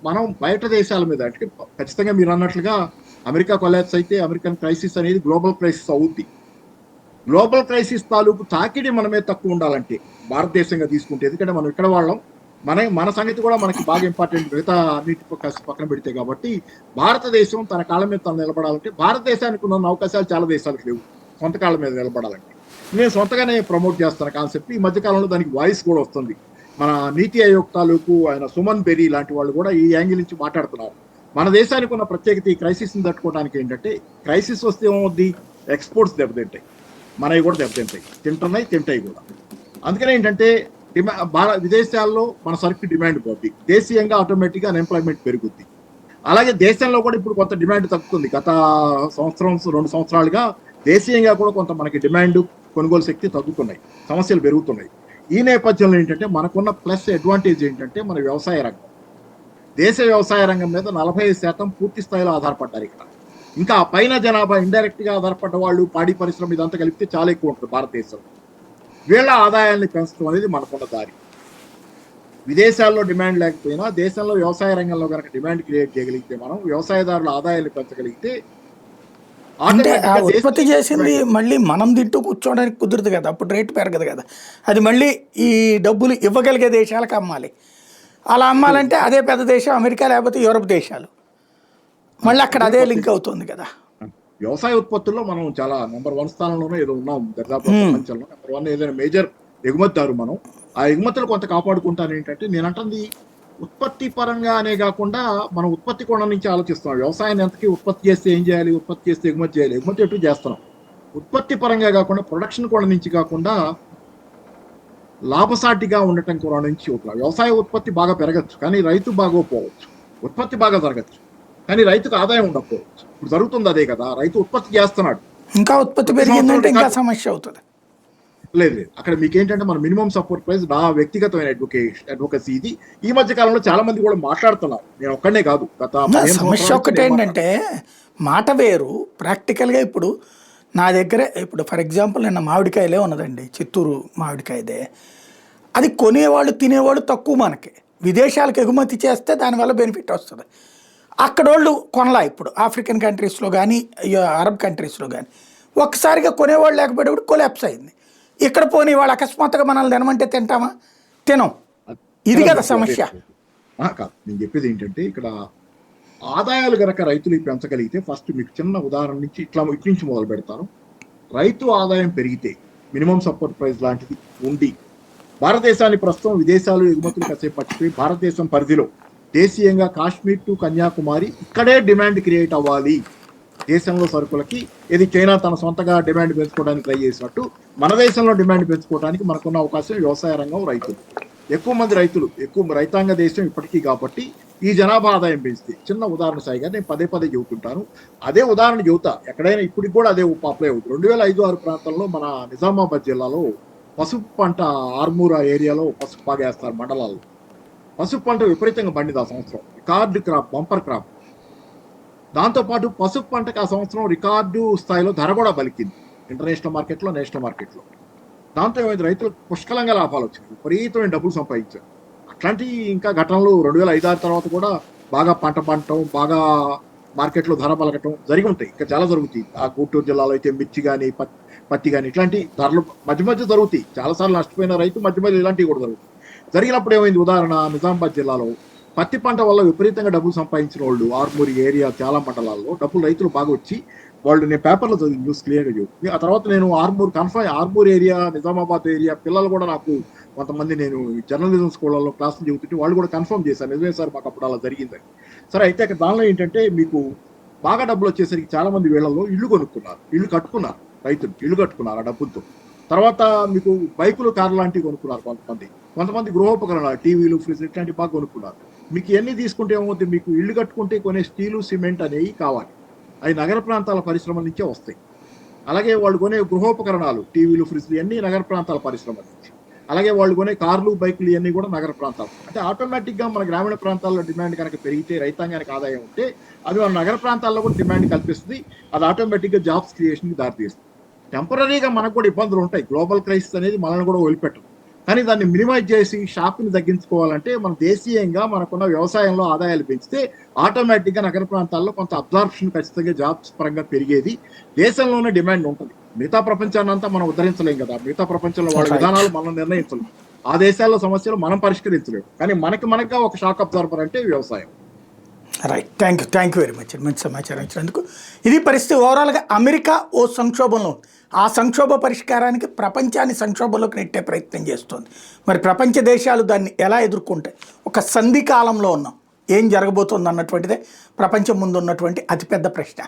మనం బయట దేశాల మీద, అంటే ఖచ్చితంగా మీరు అన్నట్లుగా అమెరికా కొలాప్స్ అయితే అమెరికన్ క్రైసిస్ అనేది గ్లోబల్ క్రైసిస్ అవుద్ది. గ్లోబల్ క్రైసిస్ తాలూకు తాకిడి మన మీద తక్కువ ఉండాలంటే భారతదేశంగా తీసుకుంటే, ఎందుకంటే మనం ఇక్కడ వాళ్ళం, మన సంగతి కూడా మనకి బాగా ఇంపార్టెంట్, మిగతా అన్నిటి పక్కన పెడితే. కాబట్టి భారతదేశం తన కాళ్ళ మీద తను నిలబడాలంటే భారతదేశానికి ఉన్న అవకాశాలు చాలా దేశాలకు లేవు సొంత కాళ్ళ మీద నిలబడాలంటే. నేను సొంతగానే ప్రమోట్ చేస్తాను కాన్సెప్ట్. ఈ మధ్యకాలంలో దానికి వాయిస్ కూడా వస్తుంది. మన నీతి ఆయోగ్ తాలూకు ఆయన సుమన్ బెర్రీ లాంటి వాళ్ళు కూడా ఈ యాంగిల్ నుంచి మాట్లాడుతున్నారు. మన దేశానికి ఉన్న ప్రత్యేకత ఈ క్రైసిస్ని తట్టుకోవడానికి ఏంటంటే, క్రైసిస్ వస్తే ఏమవుద్ది, ఎక్స్పోర్ట్స్ దెబ్బతింటాయి, మనవి కూడా దెబ్బతింటాయి, తింటాయి కూడా. అందుకనే ఏంటంటే విదేశాల్లో మన సరుకు డిమాండ్ పోద్ది, దేశీయంగా ఆటోమేటిక్గా అన్ఎంప్లాయ్మెంట్ పెరుగుద్ది. అలాగే దేశంలో కూడా ఇప్పుడు కొంత డిమాండ్ తగ్గుతుంది. గత 2 సంవత్సరాలుగా దేశీయంగా కూడా కొంత మనకి డిమాండ్, కొనుగోలు శక్తి తగ్గుతున్నాయి, సమస్యలు పెరుగుతున్నాయి. ఈ నేపథ్యంలో ఏంటంటే మనకున్న ప్లస్ అడ్వాంటేజ్ ఏంటంటే మన వ్యవసాయ రంగం. దేశ వ్యవసాయ రంగం మీద 45% పూర్తి స్థాయిలో ఆధారపడ్డారు ఇక్కడ. ఇంకా పైన జనాభా ఇండైరెక్ట్గా ఆధారపడ్డ వాళ్ళు, పాడి పరిశ్రమ ఇదంతా కలిపితే చాలా ఎక్కువ ఉంటుంది భారతదేశంలో. వీళ్ళ ఆదాయాన్ని పెంచడం అనేది మనకున్న దారి. విదేశాల్లో డిమాండ్ లేకపోయినా దేశంలో వ్యవసాయ రంగంలో కనుక డిమాండ్ క్రియేట్ చేయగలిగితే, మనం వ్యవసాయదారుల ఆదాయాన్ని పెంచగలిగితే, అంటే ఆ ఉత్పత్తి చేసింది మళ్ళీ మనం తింటూ కూర్చోవడానికి కుదరదు కదా, అప్పుడు రేటు పెరగదు కదా. అది మళ్ళీ ఈ డబ్బులు ఇవ్వగలిగే దేశాలకు అమ్మాలి. అలా అమ్మాలంటే అదే పెద్ద దేశం అమెరికా, లేకపోతే యూరప్ దేశాలు, మళ్ళీ అక్కడ అదే లింక్ అవుతుంది కదా. వ్యవసాయ ఉత్పత్తుల్లో మనం చాలా నెంబర్ 1 స్థానంలోనే ఏదో ఉన్నాం దాదాపు ప్రపంచంలో. నెంబర్ 1 ఏదైనా మేజర్ ఎగుమతిదారు మనం. ఆ ఎగుమతులు కొంత కాపాడుకుంటాను. ఏంటంటే నేను అంటుంది ఉత్పత్తి పరంగా అనే కాకుండా మనం ఉత్పత్తి కోణం నుంచి ఆలోచిస్తున్నాం. వ్యవసాయాన్ని ఎంతకి ఉత్పత్తి చేస్తే ఏం చేయాలి, ఉత్పత్తి చేస్తే ఎగుమతి చేయాలి, ఎగుమతి ఎటు చేస్తున్నాం. ఉత్పత్తి పరంగా కాకుండా ప్రొడక్షన్ కోణం నుంచి కాకుండా లాభసాటిగా ఉండటం కోణం నుంచి చూడాలి. వ్యవసాయ ఉత్పత్తి బాగా పెరగచ్చు కానీ రైతు బాగోపోవచ్చు, ఉత్పత్తి బాగా జరగచ్చు కానీ రైతుకు ఆదాయం ఉండకపోవచ్చు. ఇప్పుడు జరుగుతుంది అదే కదా, రైతు ఉత్పత్తి చేస్తున్నాడు, ఇంకా ఉత్పత్తి పెరిగిందంటే ఇంకా సమస్య అవుతుంది. లేదు లేదు, అక్కడ మీకు ఏంటంటే మన మినిమం సపోర్ట్ ప్రైస్ నా వ్యక్తిగతమైన అడ్వకసీ ఇది. ఈ మధ్య కాలంలో చాలా మంది కూడా మాట్లాడుతున్నారు, నేను ఒక్కనే కాదు, గత 15 సమస్య సంవత్సరాల నుంచి ఒకటి నేను ఏంటంటే మాట వేరు ప్రాక్టికల్గా. ఇప్పుడు నా దగ్గర ఇప్పుడు ఫర్ ఎగ్జాంపుల్ నిన్న మామిడికాయలే ఉన్నదండి, చిత్తూరు మామిడికాయదే. అది కొనేవాళ్ళు తినేవాళ్ళు తక్కువ, మనకి విదేశాలకు ఎగుమతి చేస్తే దానివల్ల బెనిఫిట్ వస్తుంది. అక్కడోళ్ళు కొనలా, ఇప్పుడు ఆఫ్రికన్ కంట్రీస్లో కానీ అరబ్ కంట్రీస్లో కానీ ఒక్కసారిగా కొనేవాళ్ళు లేకపోయేటప్పుడు కొలాప్స్ అయింది. ఇక్కడ పోనీ వాళ్ళు అకస్మాత్తుగా మనల్ని తినమంటే తింటామా? తినం. ఇది కదా సమస్య. కాదు, నేను చెప్పేది ఏంటంటే ఇక్కడ ఆదాయాలు గనక రైతులు పెంచగలిగితే, ఫస్ట్ మీకు చిన్న ఉదాహరణ నుంచి ఇటు నుంచి మొదలు పెడతాను. రైతు ఆదాయం పెరిగితే మినిమం సపోర్ట్ ప్రైస్ లాంటిది ఉండి, భారతదేశాన్ని ప్రస్తుతం విదేశాలు ఎగుమతులు కాసేపు పట్టిపోయి భారతదేశం పరిధిలో దేశీయంగా కాశ్మీర్ టు కన్యాకుమారి ఇక్కడే డిమాండ్ క్రియేట్ అవ్వాలి దేశంలో సరుకులకి. ఇది చైనా తన సొంతగా డిమాండ్ పెంచుకోవడానికి ట్రై చేసినట్టు మన దేశంలో డిమాండ్ పెంచుకోవడానికి మనకున్న అవకాశం వ్యవసాయ రంగం, రైతులు. ఎక్కువ మంది రైతులు, ఎక్కువ రైతాంగ దేశం ఇప్పటికీ కాబట్టి ఈ జనాభా ఆదాయం పెంచితే, చిన్న ఉదాహరణ సాయిగా నేను పదే చెబుతుంటాను, అదే ఉదాహరణ చెబుతా, ఎక్కడైనా ఇప్పటికి కూడా అదే అప్లై అవుతుంది. 2005-6 ప్రాంతంలో మన నిజామాబాద్ జిల్లాలో పసుపు పంట, ఆర్మూర్ ఏరియాలో పసుపు బాగా వేస్తారు మండలాల్లో. పసుపు పంట విపరీతంగా పండింది ఆ సంవత్సరం, రికార్డు క్రాప్, బంపర్ క్రాప్. దాంతోపాటు పసుపు పంటకు ఆ సంవత్సరం రికార్డు స్థాయిలో ధర కూడా పలికింది ఇంటర్నేషనల్ మార్కెట్లో, నేషనల్ మార్కెట్లో. దాంతో ఏమైంది, రైతులకు పుష్కలంగా లాభాలు వచ్చింది, విపరీతమైన డబ్బులు సంపాదించారు. అట్లాంటి ఇంకా ఘటనలు 2005-6 తర్వాత కూడా బాగా పంట పండటం, బాగా మార్కెట్లో ధర పలకటం జరిగి ఉంటాయి, ఇంకా చాలా జరుగుతాయి. ఆ గుంటూరు జిల్లాలో అయితే మిర్చి కానీ పత్తి కానీ ఇట్లాంటి ధరలు మధ్య జరుగుతాయి. చాలాసార్లు నష్టపోయిన రైతు మధ్య ఇలాంటివి కూడా జరుగుతాయి. జరిగినప్పుడు ఏమైంది, ఉదాహరణ నిజామాబాద్ జిల్లాలో పత్తి పంట వల్ల విపరీతంగా డబ్బులు సంపాదించిన వాళ్ళు ఆర్మూర్ ఏరియా చాలా మండలాల్లో డబ్బులు రైతులు బాగా వచ్చి వాళ్ళు, నేను పేపర్లో చదివి న్యూస్ క్లియర్గా చెబుతుంది. ఆ తర్వాత నేను ఆర్మూర్ ఏరియా, నిజామాబాద్ ఏరియా పిల్లలు కూడా నాకు కొంతమంది, నేను జర్నలిజం స్కూళ్ళలో క్లాసులు చెబుతుంటే వాళ్ళు కూడా కన్ఫర్మ్ చేశారు, నిజమే సార్ మాకు అప్పుడు అలా జరిగిందని. సరే, అయితే అక్కడ దానిలో ఏంటంటే మీకు బాగా డబ్బులు వచ్చేసరికి చాలా మంది వీళ్ళలో ఇల్లు కొనుక్కున్నారు, ఇల్లు కట్టుకున్నారు, రైతులు ఇల్లు కట్టుకున్నారు ఆ డబ్బులతో. తర్వాత మీకు బైకులు, కార్లు లాంటివి కొనుక్కున్నారు కొంతమంది గృహోపకరణాలు, టీవీలు, ఫ్రిడ్జ్ ఇట్లాంటివి బాగా కొనుక్కున్నారు. మీకు ఇవన్నీ తీసుకుంటే ఏమవుతుంది, మీకు ఇల్లు కట్టుకుంటే కొనే స్టీలు, సిమెంట్ అనేవి కావాలి, అవి నగర ప్రాంతాల పరిశ్రమల నుంచే వస్తాయి. అలాగే వాళ్ళు కొనే గృహోపకరణాలు, టీవీలు, ఫ్రిడ్జ్లు ఇవన్నీ నగర ప్రాంతాల పరిశ్రమల నుంచి. అలాగే వాళ్ళు కొనే కార్లు, బైకులు ఇవన్నీ కూడా నగర ప్రాంతాలు. అంటే ఆటోమేటిక్గా మన గ్రామీణ ప్రాంతాల్లో డిమాండ్ కనుక పెరిగితే, రైతాంగానికి ఆదాయం ఉంటే, అది మన నగర ప్రాంతాల్లో కూడా డిమాండ్ కల్పిస్తుంది. అది ఆటోమేటిక్గా జాబ్స్ క్రియేషన్కి దారితీస్తుంది. టెంపరీగా మనకు కూడా ఇబ్బందులు ఉంటాయి, గ్లోబల్ క్రైసిస్ అనేది మనల్ని కూడా వదిలిపెట్టదు. కానీ దాన్ని మినిమైజ్ చేసి షాక్ని తగ్గించుకోవాలంటే మనం దేశీయంగా మనకున్న వ్యవసాయంలో ఆదాయాలు పెంచితే ఆటోమేటిక్గా నగర ప్రాంతాల్లో కొంత అబ్జార్ప్షన్ ఖచ్చితంగా జాబ్స్ పరంగా పెరిగేది. దేశంలోనే డిమాండ్ ఉంటుంది. మిగతా ప్రపంచాన్ని అంతా మనం ఉద్ధరించలేం కదా, మిగతా ప్రపంచంలో వాళ్ళ విధానాలు మనం నిర్ణయించలేం, ఆ దేశాల్లో సమస్యలు మనం పరిష్కరించలేము. కానీ మనగా ఒక షాక్ అబ్జార్బర్ అంటే వ్యవసాయం. Right, thank you very much. మంచి సమాచారం ఇచ్చినందుకు. ఇది పరిస్థితి. ఓవరాల్గా అమెరికా ఓ సంక్షోభంలో ఉంది. ఆ సంక్షోభ పరిష్కారానికి ప్రపంచాన్ని సంక్షోభంలోకి నెట్టే ప్రయత్నం చేస్తుంది. మరి ప్రపంచ దేశాలు దాన్ని ఎలా ఎదుర్కొంటాయి? ఒక సంధి కాలంలో ఉన్నాం, ఏం జరగబోతుంది అన్నటువంటిదే ప్రపంచం ముందు ఉన్నటువంటి అతిపెద్ద ప్రశ్న.